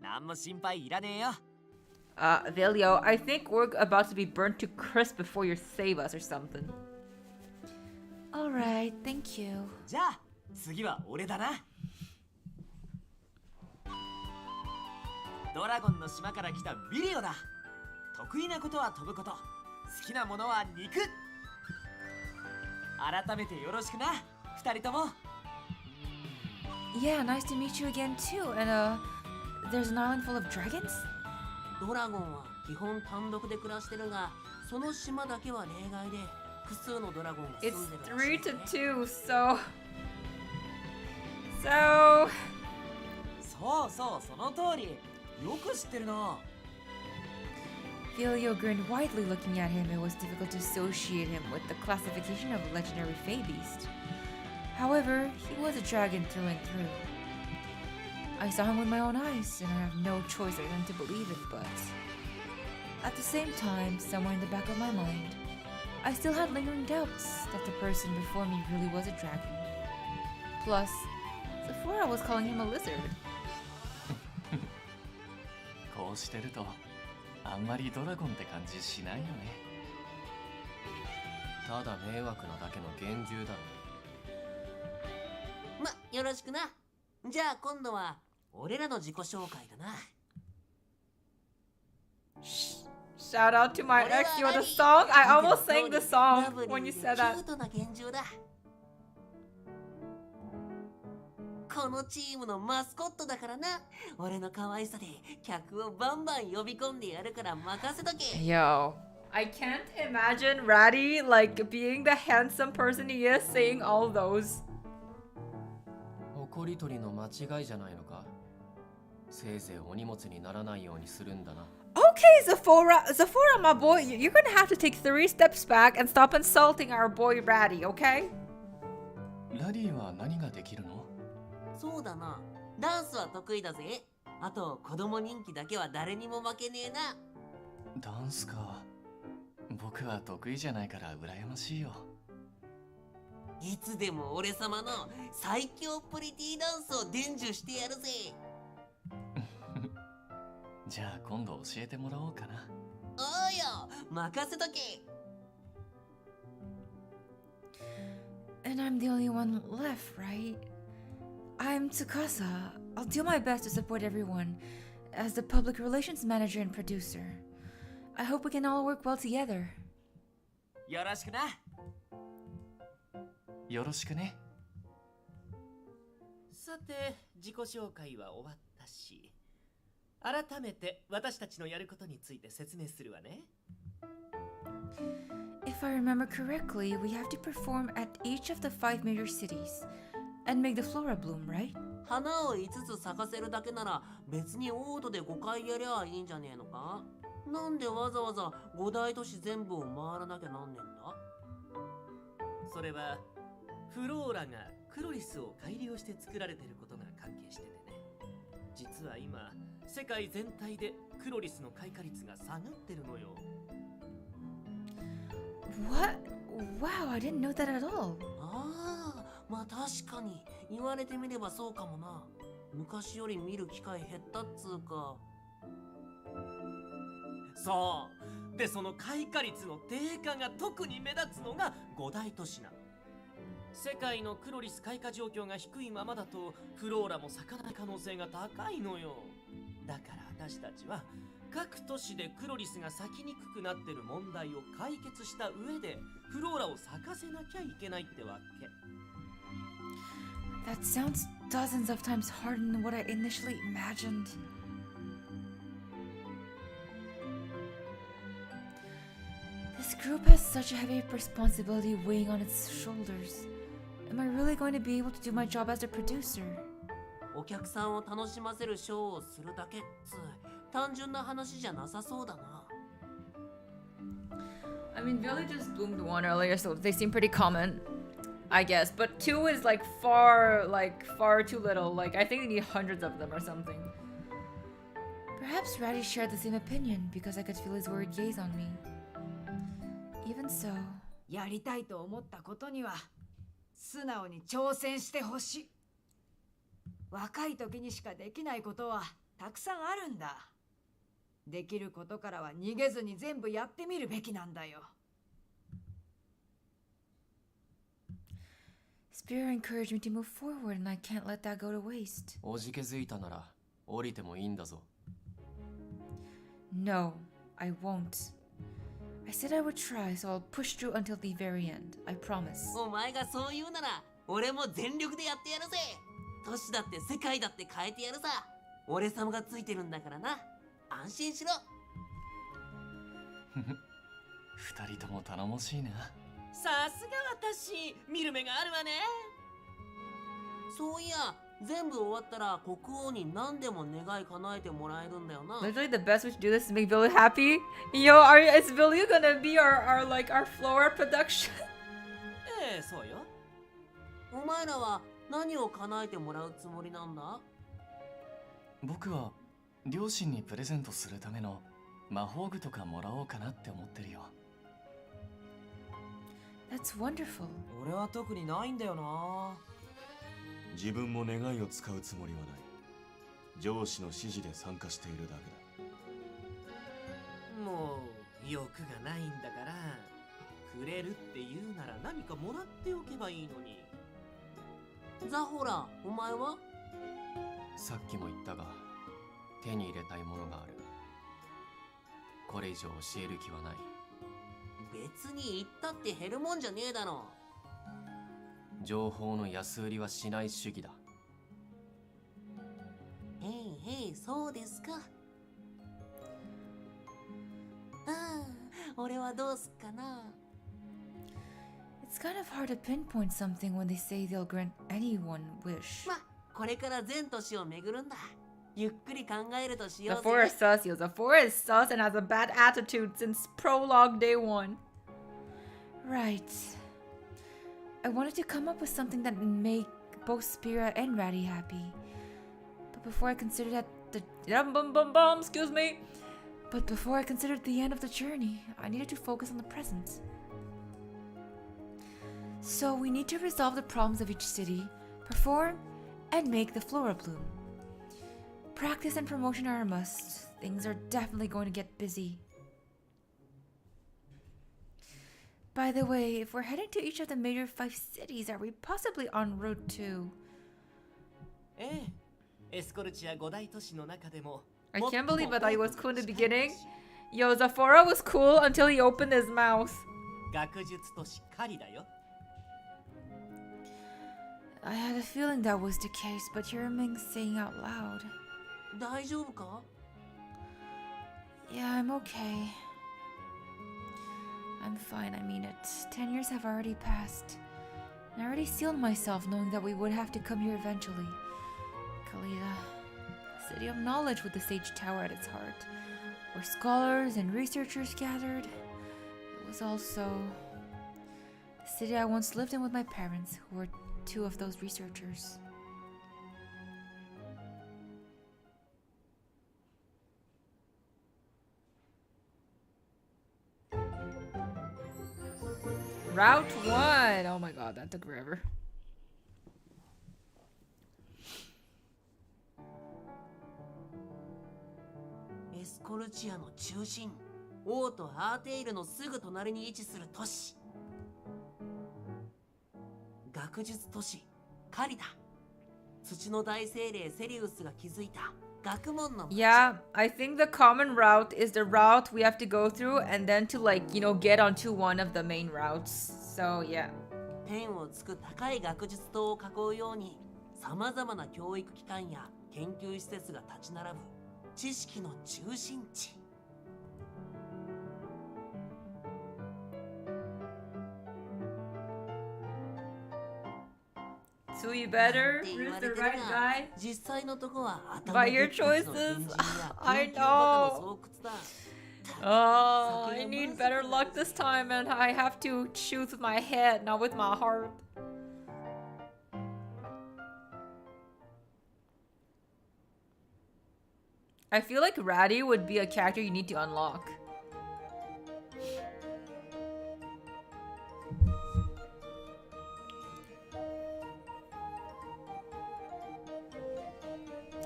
何も心配いらねえよ。Velio, I think we're about to be burnt to crisp before you save us or something. Alright, thank you. じゃあ次は俺だな。ドラゴンの島から来たビリオだ。得意なことは飛ぶこと、好きなものは肉。改めてよろしくな、二人とも。Yeah, nice to meet you again too. And there's an island full of dragons? ドラゴンは基本単独で暮らしてるが、その島だけは例外で複数のドラゴンが住 It's んでるらしい 3 to ね。 2, so. そうそう、その通り。よく知ってるな。Velio grinned widely looking at him. It was difficult to associate him with the classification of a legendary fey beast. However, he was a dragon through and through. I saw him with my own eyes, and I have no choice other than to believe it, but at the same time, somewhere in the back of my mind, I still had lingering doubts that the person before me really was a dragon. Plus, Sephora was calling him a lizard. こうしてるとあんまりドラゴンって感じしないよね。ただ迷惑なだけの幻獣だろ。ま、よろしくな。じゃあ今度は俺らの自己紹介だな。Shout out to my ex, you know the song? I almost sang the song when you said that. キュートな幻獣だ。このチームのマスコットだからな。俺の可愛さで客をバンバン呼び込んでやるから任せとけ。 Yo, I can't imagine Ratty like being the handsome person he is saying all those. 怒り取りの間違いじゃないのか。せいぜいお荷物にならないようにするんだな。Okay, Zephora, my boy, you're gonna have to take 3 steps back and stop insulting our boy Ratty, okay? ラディは何ができるの？そうだな。ダンスは得意だぜ。あと子供人気だけは誰にも負けねえな。ダンスか。僕は得意じゃないから羨ましいよ。いつでも俺様の最強プリティダンスを伝授してやるぜ。じゃあ今度教えてもらおうかな。おうよ、任せとけ。 And I'm the only one left, right? I'm Tsukasa. I'll do my best to support everyone as the public relations manager and producer. I hope we can all work well together. よろしくな。よろしくね。さて、自己紹介は終わったし、改めて私たちのやることについて説明するわね。If I remember correctly, we have to perform at each of the 5 major cities and make the flora bloom, right? 花を5つ咲かせるだけなら別にオートで5回やりゃいいんじゃねえのか。なんでわざわざ5大都市全部を回らなきゃなんねんだ。それはフローラがクロリスを改良して作られていることが関係しててね。実は今世界全体でクロリスの開花率が下がってるのよ。What? Wow, I didn't know that at all. ああ、まあ確かに言われてみればそうかもな。昔より見る機会減ったっつうか。そうで、その開花率の低下が特に目立つのが5大都市なの。世界のクロリス開花状況が低いままだとフローラも咲かない可能性が高いのよ。だから私たちは各都市でクロリスが咲きにくくなってる問題を解決した上でフローラを咲かせなきゃいけないってわけ。 That sounds dozens of times harder than what I initially imagined. This group has such a heavy responsibility weighing on its shoulders. Am I really going to be able to do my job as a producer? お客さんを楽しませるショーをするだけっつ単純な話じゃなさそうだな。I mean, Billy just bloomed 1 earlier, so they seem pretty common, I guess. But 2 is like far too little. Like, I think they need hundreds of them or something. Perhaps Ratty shared the same opinion because I could feel his worried gaze on me. Even so, やりたいと思ったことには素直に挑戦してほしい。若い時にしかできないことはたくさんあるんだ。できることからは逃げずに全部やってみるべきなんだよ。Spirit encouraged me to move forward, and I can't let that go to waste. おじけづいたなら降りてもいいんだぞ。 No, I won't. I said I would try, so I'll push through until the very end. I promise. お前がそう言うなら俺も全力でやってやるぜ。都市だって世界だって変えてやるさ。俺様がついてるんだからな。安心しろ。二人とも頼もしいな。さすが私、見る目があるわね。そういや全部終わったら国王に何でも願い叶えてもらえるんだよな。 Literally, the best way to do this is make Billy happy. Yo, is Billy gonna be our Flora production? ええ、そうよ。お前らは何を叶えてもらうつもりなんだ？僕は両親にプレゼントするための魔法具とかもらおうかなって思ってるよ。 That's wonderful. 俺は特にないんだよな。自分も願いを使うつもりはない。上司の指示で参加しているだけだ。もう欲がないんだから、くれるって言うなら何かもらっておけばいいのに。ザホラ、お前は？さっきも言ったが手に入れたいものがある。これ以上教える気はない。別に言ったって減るもんじゃねえだろ。情報の安売りはしない主義だ。へいへい、そうですか。ああ、俺はどうすっかな。It's kind of hard to pinpoint something when they say they'll grant anyone wish. ま、これから全都市を巡るんだ。ゆっくり考えるとし The よう four ぜ。 is sus, yo. The four is sus and has a bad attitude since prologue day one. Right. I wanted to come up with something that would make both Spira and Ratty happy. But before I considered excuse me. But before I considered the end of the journey, I needed to focus on the present. So we need to resolve the problems of each city, perform, and make the flora bloom. Practice and promotion are a must. Things are definitely going to get busy. By the way, if we're heading to each of the major 5 cities, are we possibly en route to... ええ、エスコルチア5大都市の中でも I can't believe I thought he was cool in the beginning. Yo, Zafora was cool until he opened his mouth. 学術都市カリだよ。 I had a feeling that was the case, but hearing Ming saying out loud. 大丈夫か？ Yeah, I'm okay. I'm fine, I mean it. 10 years have already passed. And I already sealed myself knowing that we would have to come here eventually. Kalita, city of knowledge with the Sage Tower at its heart, where scholars and researchers gathered. It was also the city I once lived in with my parents, who were 2 of those researchers. Route 1! Oh my god, that took forever. エスコルチアの中心、王とアーテイルのすぐ隣に位置する都市。学術都市、カリだ。土の大精霊セリウスが築いた学問の町。 Yeah, I think the common route is the route we have to go through and then to get onto one of the main routes. So yeah. 天をつく高い学術棟を囲うように、さまざまな教育機関や研究施設が立ち並ぶ知識の中心地。 So you better choose the right guy 実際のとこは頭 by your でっかちの choices. エンジニア I 研究バカの know. 巣窟だ。 Oh, I need better luck this time and I have to choose with my head, not with my heart. I feel like Ratty would be a character you need to unlock.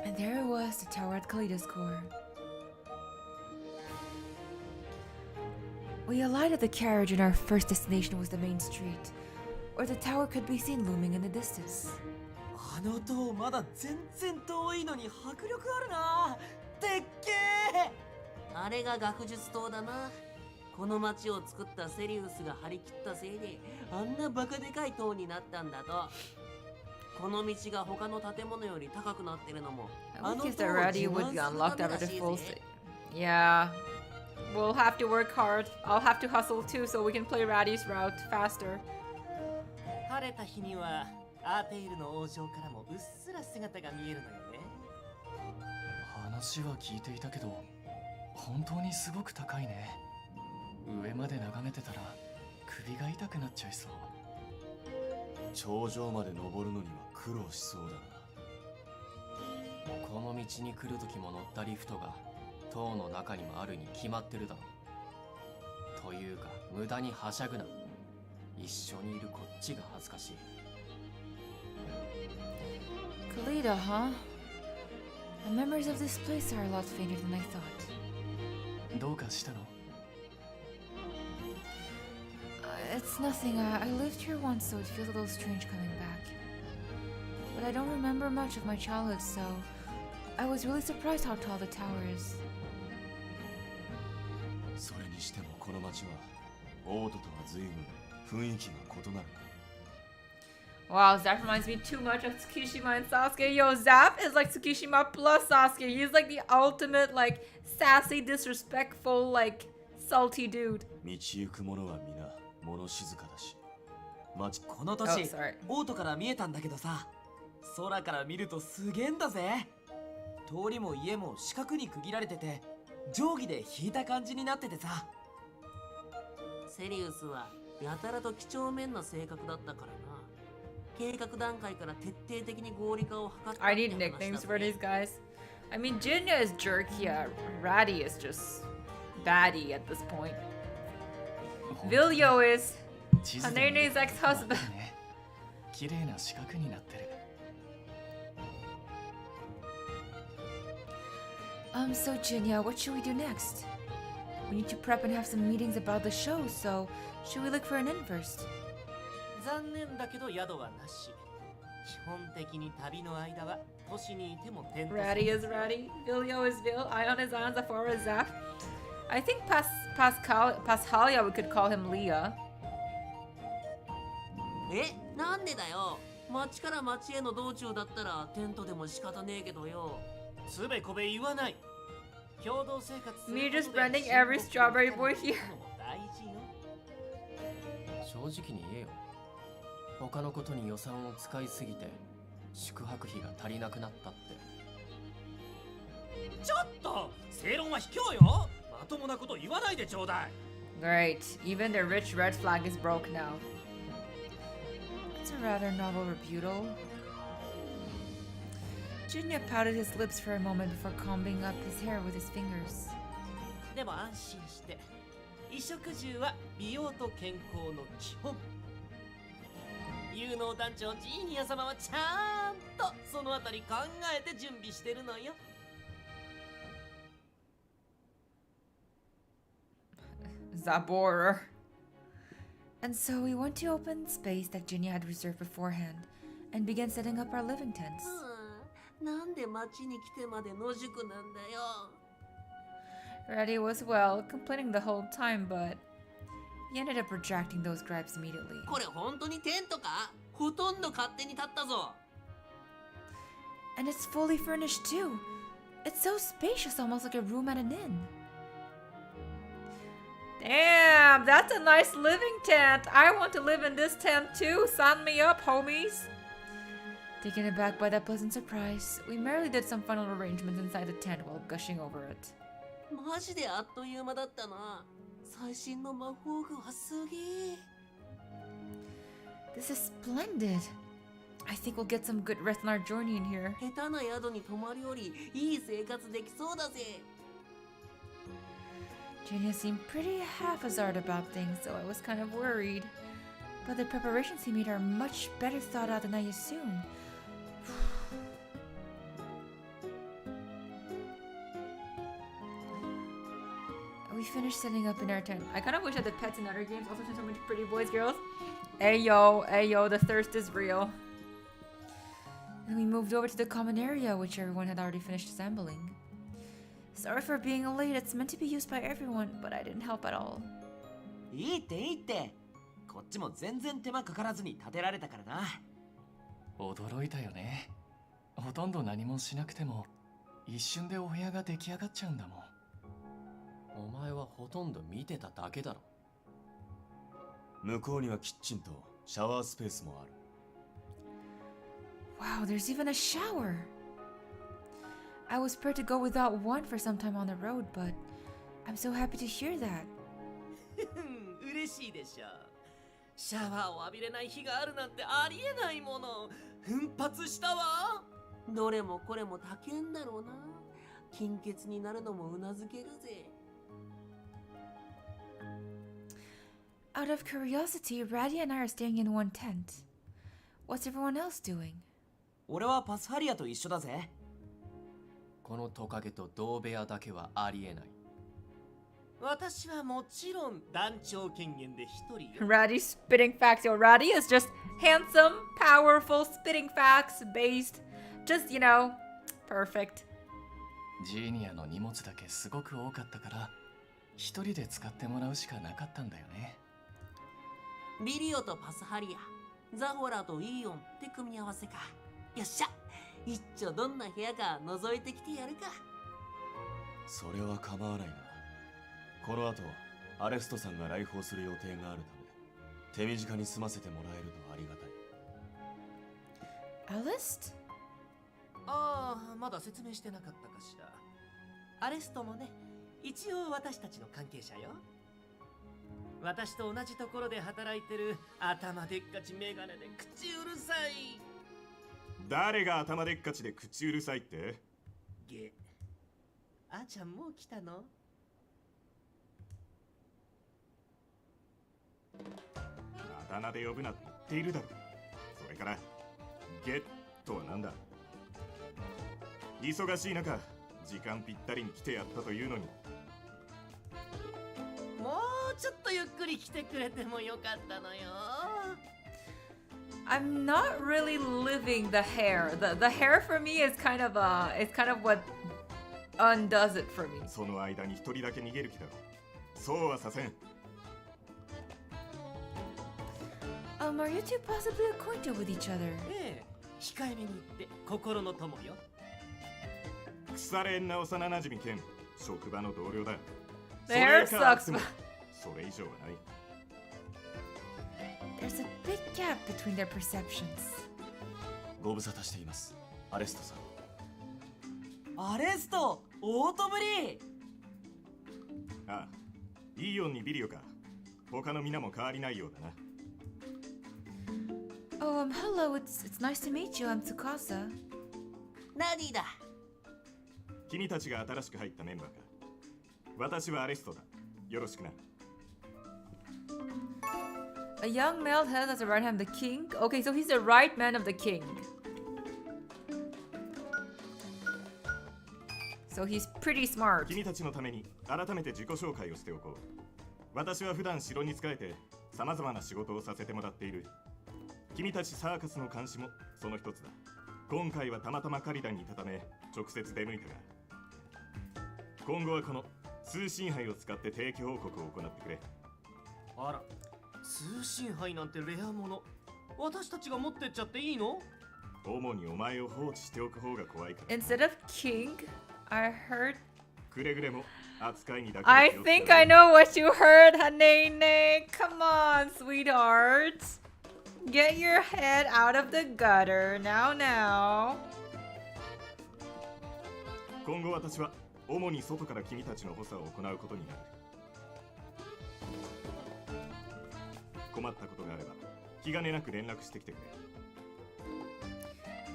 And there it was, the tower at Kalida's core. We alighted the carriage and our first destination was the main street, where the tower could be seen looming in the distance. あの塔まだ全然遠いのに迫力あるな。でっけえ。あれが学術棟だな。この町を作ったセリウスが張り切ったせいであんなバカでかい塔になったんだと。この道が他の建物より高くなってるのも I あの would 塔 guess を that 自 Raddy 慢 would す be る unlocked ため after ら the しい full ぜ。 Yeah. We'll have to work hard. I'll have to hustle too so we can play Raddy's route faster. 晴れた日にはアーテイルの王城からもうっすら姿が見えるのよね。話は聞いていたけど本当にすごく高いね。上まで眺めてたら首が痛くなっちゃいそう。頂上まで登るのには苦労しそうだな。この道に来る時も乗ったリフトが塔の中にもあるに決まってるだろう。というか無駄にはしゃぐな。一緒にいるこっちが恥ずかしい。Kalita, huh? The memories of this place are a lot fainter than I thought. どうかしたの？ It's nothing. I lived here once, so it feels a little strange coming back. But I don't remember much of my childhood, so I was really surprised how tall the tower is. それにしてもこの町はオートとは随分雰囲気が異なる。 Wow, Zap reminds me too much of Tsukishima and Sasuke. Yo, Zap is like Tsukishima plus Sasuke. He's like the ultimate, like, sassy, disrespectful, like, salty dude. 道行く者は皆物静かだし、町この Oh, 年、 sorry. オートから見えたんだけどさ、空から見るとすげえんだぜ。通りも家も四角に区切られてて、定規で引いた感じになっててさ。セリウスはやたらと几帳面な性格だったからな。計画段階から徹底的に合理化を図ったって I 話 need だ nicknames ぜ for these guys. I mean, Jinya is jerky. Ratty is just baddie at this point. Vilio is 地図で見る Hanene's と ex-husband. ね。綺麗な四角になってる。So Jinya, what should we do next? We need to prep and have some meetings about the show, so should we look for an inn first? 残念だけど宿はなし。基本的に旅の間は都市にいてもテント。 Ratty is Ratty, Vilio is Vil, Ion is Ion, Zafora is Zaf. I think Pascalia, we could call him Leah. え、なんでだよ。町から町への道中だったらテントでも仕方ねえけどよ。つべこべ言わない。共同生活する Me こと just で branding every 親睦を strawberry 深め boy て here. いくのも大事よ。正直に言えよ。他のことに予算を使いすぎて宿泊費が足りなくなったって。ちょっと正論は卑怯よ。まともなこと言わないでちょうだい。 Great, even the rich red flag is broke now. That's a rather novel rebuttal. Jinya pouted his lips for a moment before combing up his hair with his fingers. でも安心して。衣食住は美容と健康の基本。有能団長ジーニア様はちゃんとそのあたり考えて準備してるのよ。Zaborer. And so we went to open space that Jinya had reserved beforehand and began setting up our living tents. なんで町に来てまで野宿なんだよ。 Reddy was, well, complaining the whole time, but he ended up retracting those gripes immediately. これ本当にテントか？ほとんど勝手に立ったぞ。 And it's fully furnished too. It's so spacious, almost like a room at an inn. Damn, that's a nice living tent. I want to live in this tent too. Sign me up, homies. Taken aback by that pleasant surprise, we merely did some final arrangements inside the tent while gushing over it. マジであっという間だったな。最新の魔法具はすげえ。 This is splendid. I think we'll get some good rest on our journey in here. 下手な宿に泊まるよりいい生活できそうだぜ。 Jinya seemed pretty haphazard about things, so I was kind of worried. But the preparations he made are much better thought out than I assumed. We finished setting up in our tent. I kind of wish I had the pets in other games also seen so many pretty boys, girls. Hey yo, the thirst is real. And we moved over to the common area, which everyone had already finished assembling. Sorry for being late, it's meant to be used by everyone, but I didn't help at all. いいっていいって。こっちも全然手間かからずに建てられたからな。驚いたよね。ほとんど何もしなくても一瞬でお部屋が出来上がっちゃうんだもん。お前はほとんど見てただけだろ。向こうにはキッチンとシャワースペースもある。Wow, there's even a shower. I was prepared to go without one for some time on the road, but I'm so happy to hear that. 嬉しいでしょ。シャワーを浴びれない日があるなんてありえないもの。奮発したわ。どれもこれも高えんだろうな。金欠になるのもうなずけるぜ。Out of curiosity, Raddy and I are staying in one tent. What's everyone else doing? 俺はパスハリアと一緒だぜ。このトカゲと同部屋だけはありえない。私はもちろん団長権限で一人よ。Raddy spitting facts. Yo, Raddy is just handsome, powerful, spitting facts based. Just, you know, perfect. ジーニアの荷物だけすごく多かったから一人で使ってもらうしかなかったんだよね。ビリオとパスハリア、ザホラとイーオンって組み合わせか。よっしゃ、一丁どんな部屋か覗いてきてやるか。それは構わないが、この後アレストさんが来訪する予定があるため、手短に済ませてもらえるとありがたい。アレスト？ああ、まだ説明してなかったかしら。アレストもね、一応私たちの関係者よ。私と同じところで働いてる頭でっかちメガネで口うるさい。誰が頭でっかちで口うるさいって？ゲ。あーちゃんもう来たの？あだ名で呼ぶなって言っているだろ。それからゲッとはなんだ。忙しい中、時間ぴったりに来てやったというのに。もうちょっとゆっくり来てくれてもよかったのよ。I'm not really living the hair. The hair for me is kind of what undoes it for me. その間に一人だけ逃げる気だろ。そうはさせん。Are you two possibly acquainted with each other? ええ、控えめに言って心の友よ。腐れんな幼なじみ兼職場の同僚だ。 The hair sucks. それ以上はない。There's a big gap between their perceptions. ご無沙汰しています、アレストさん。アレスト、オートブリー。ああ、イーオンにビリオか。他の皆も変わりないようだな。Oh, hello. It's nice to meet you. I'm Tsukasa. ナディだ。君たちが新しく入ったメンバーか。私はアレストだ。よろしくな。A young male has as a right hand the king. Okay, so he's the right man of the king. So he's pretty smart. 君たちのために改めて自己紹介をしておこう。私は普段城に仕えて様々な仕事をさせてもらっている。君たちサーカスの監視もその一つだ。今回はたまたまカリダンにいたため直接出向いたが、今後はこの通信杯を使って定期報告を行ってくれ。あら、通信杯なんてレアもの。私たちが持ってっちゃっていいの？主にお前を放置しておく方が怖いから。 Instead of king, I heard. くれぐれも扱いにだけ I think I know what you heard, Hanene. Come on, sweetheart. Get your head out of the gutter now. 今後私は主に外から君たちの補佐を行うことになる。困ったことがあれば気兼ねなく連絡してきてく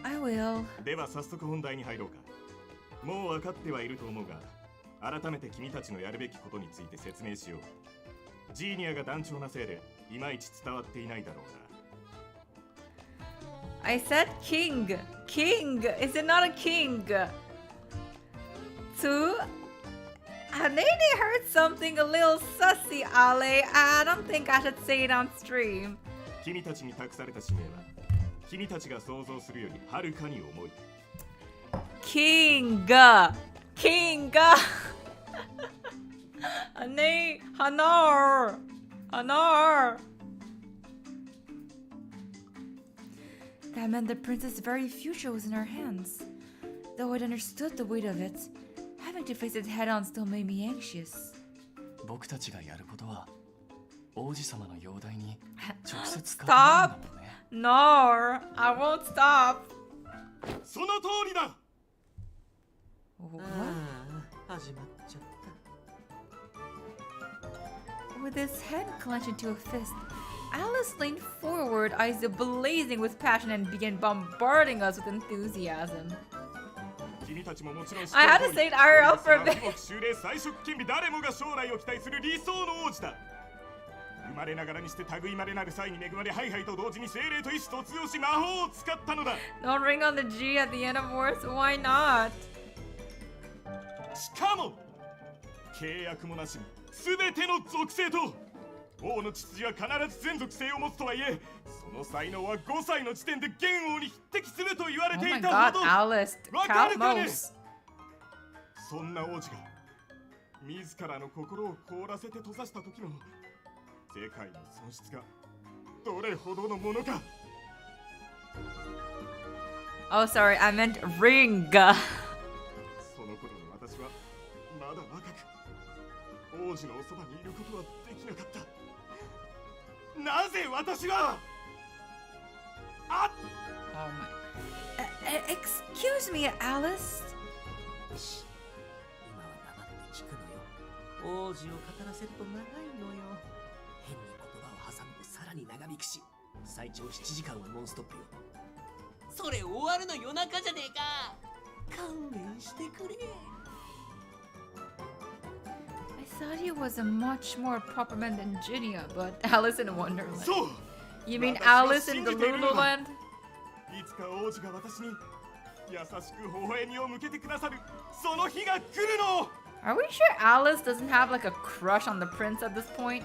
れ。 I will. では早速本題に入ろうか。もう分かってはいると思うが、改めて君たちのやるべきことについて説明しよう。ジーニアが団長なせいでいまいち伝わっていないだろうな。 I said king. King. Is it not a king? Nene heard something a little sussy, Ale. I don't think I should say it on stream. 君たちに託された使命は君たちが想像するよりはるかに重い。 King. Nene, Hanar. That meant the princess' very future was in her hands. Though I'd understood the weight of it, having to face it head-on still made me anxious. 僕たちがやることは王子様の容体に直接関わるんだもんね。 No, I won't stop. その通りだ。始まっちゃった。 With his head clenched into a fist, Alice leaned forward, eyes blazing with passion, and began bombarding us with enthusiasm. 君たちももちろん知って I る had 通 to り say it IRL for a 僕 bit. 修霊最色金美誰もが将来を期待する理想の王子だ。生まれながらにして類まれなる際に恵まれハイハイと同時に精霊と意志突用し魔法を使ったのだ。 Don't ring on the G at the end of words. Why not? しかも契約もなしに全ての属性と王の血筋は必ず全属性を持つとはいえその才能は5歳の時点で元王に匹敵すると言われ Oh て my いた god, ほど Alice. わかるかね Calmos. そんな王子が自らの心を凍らせて閉ざした時の世界の損失がどれほどのものか。 Oh, sorry, I meant ring. その頃の私はまだ若く王子のおそばにいることはできなかった。なぜ私は Oh my. Excuse me, Alice. 今は黙って聞くのよ。王子を語らせると長いのよ。変に言葉を挟むとさらに長引くし、最長7時間はノンストップよ。それ終わるの夜中じゃねえか。勘弁してくれ。 I thought he was a much more proper man than Ginia, but Alice in Wonderland. そう You mean Alice in the Lululand? いつか王子が私に優しく微笑みを向けてくださるその日が来るの。 Are we sure Alice doesn't have like a crush on the prince at this point?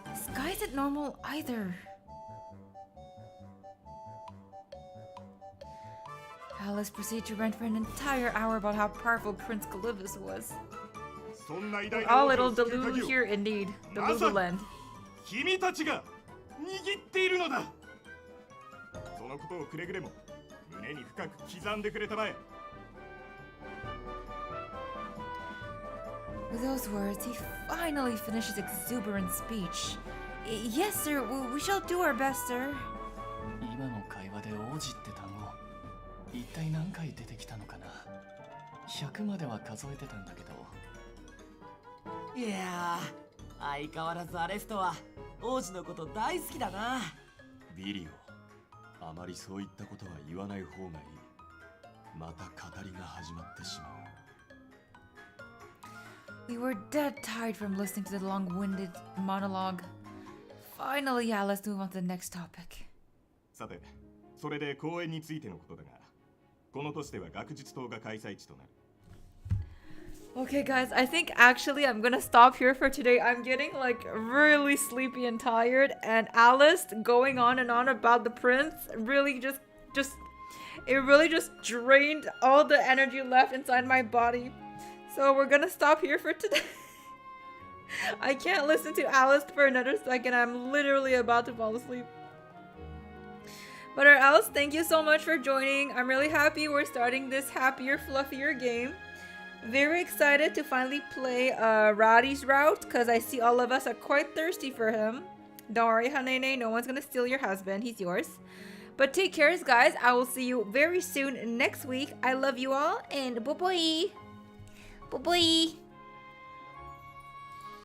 This guy isn't normal either. Alice proceeded to rant for an entire hour about how powerful Prince Calypus was. そんな偉大 We're な all 王 little 子を救う delulu 鍵を here indeed. The Lululand. 君たちが握っているのだ。そのことをくれぐれも胸に深く刻んでくれたまえ。 With those words, he finally finished his exuberant speech. Yes, sir. We shall do our best, sir. 今の会話で王子って単語一体何回出てきたのかな。100までは数えてたんだけど。いやー、相変わらずアレストは王子のこと大好きだな。ビリオ、あまりそういったことは言わない方がいい。また語りが始まってしまう。 We were dead tired from listening to the long-winded monologue. Finally, yeah, let's move on to the next topic. さて、それで公演についてのことだが、この年では学術棟が開催地となる。 Okay, guys, I think actually I'm gonna stop here for today. I'm getting like really sleepy and tired, and Alice going on and on about the prince really just drained all the energy left inside my body. So we're gonna stop here for today. I can't listen to Alice for another second. I'm literally about to fall asleep. But Alice, thank you so much for joining. I'm really happy we're starting this happier, fluffier game. Very excited to finally play Roddy's route because I see all of us are quite thirsty for him. Don't worry, Hanene, no one's gonna steal your husband. He's yours. But take care, guys. I will see you very soon next week. I love you all, and bye-bye. Bye-bye.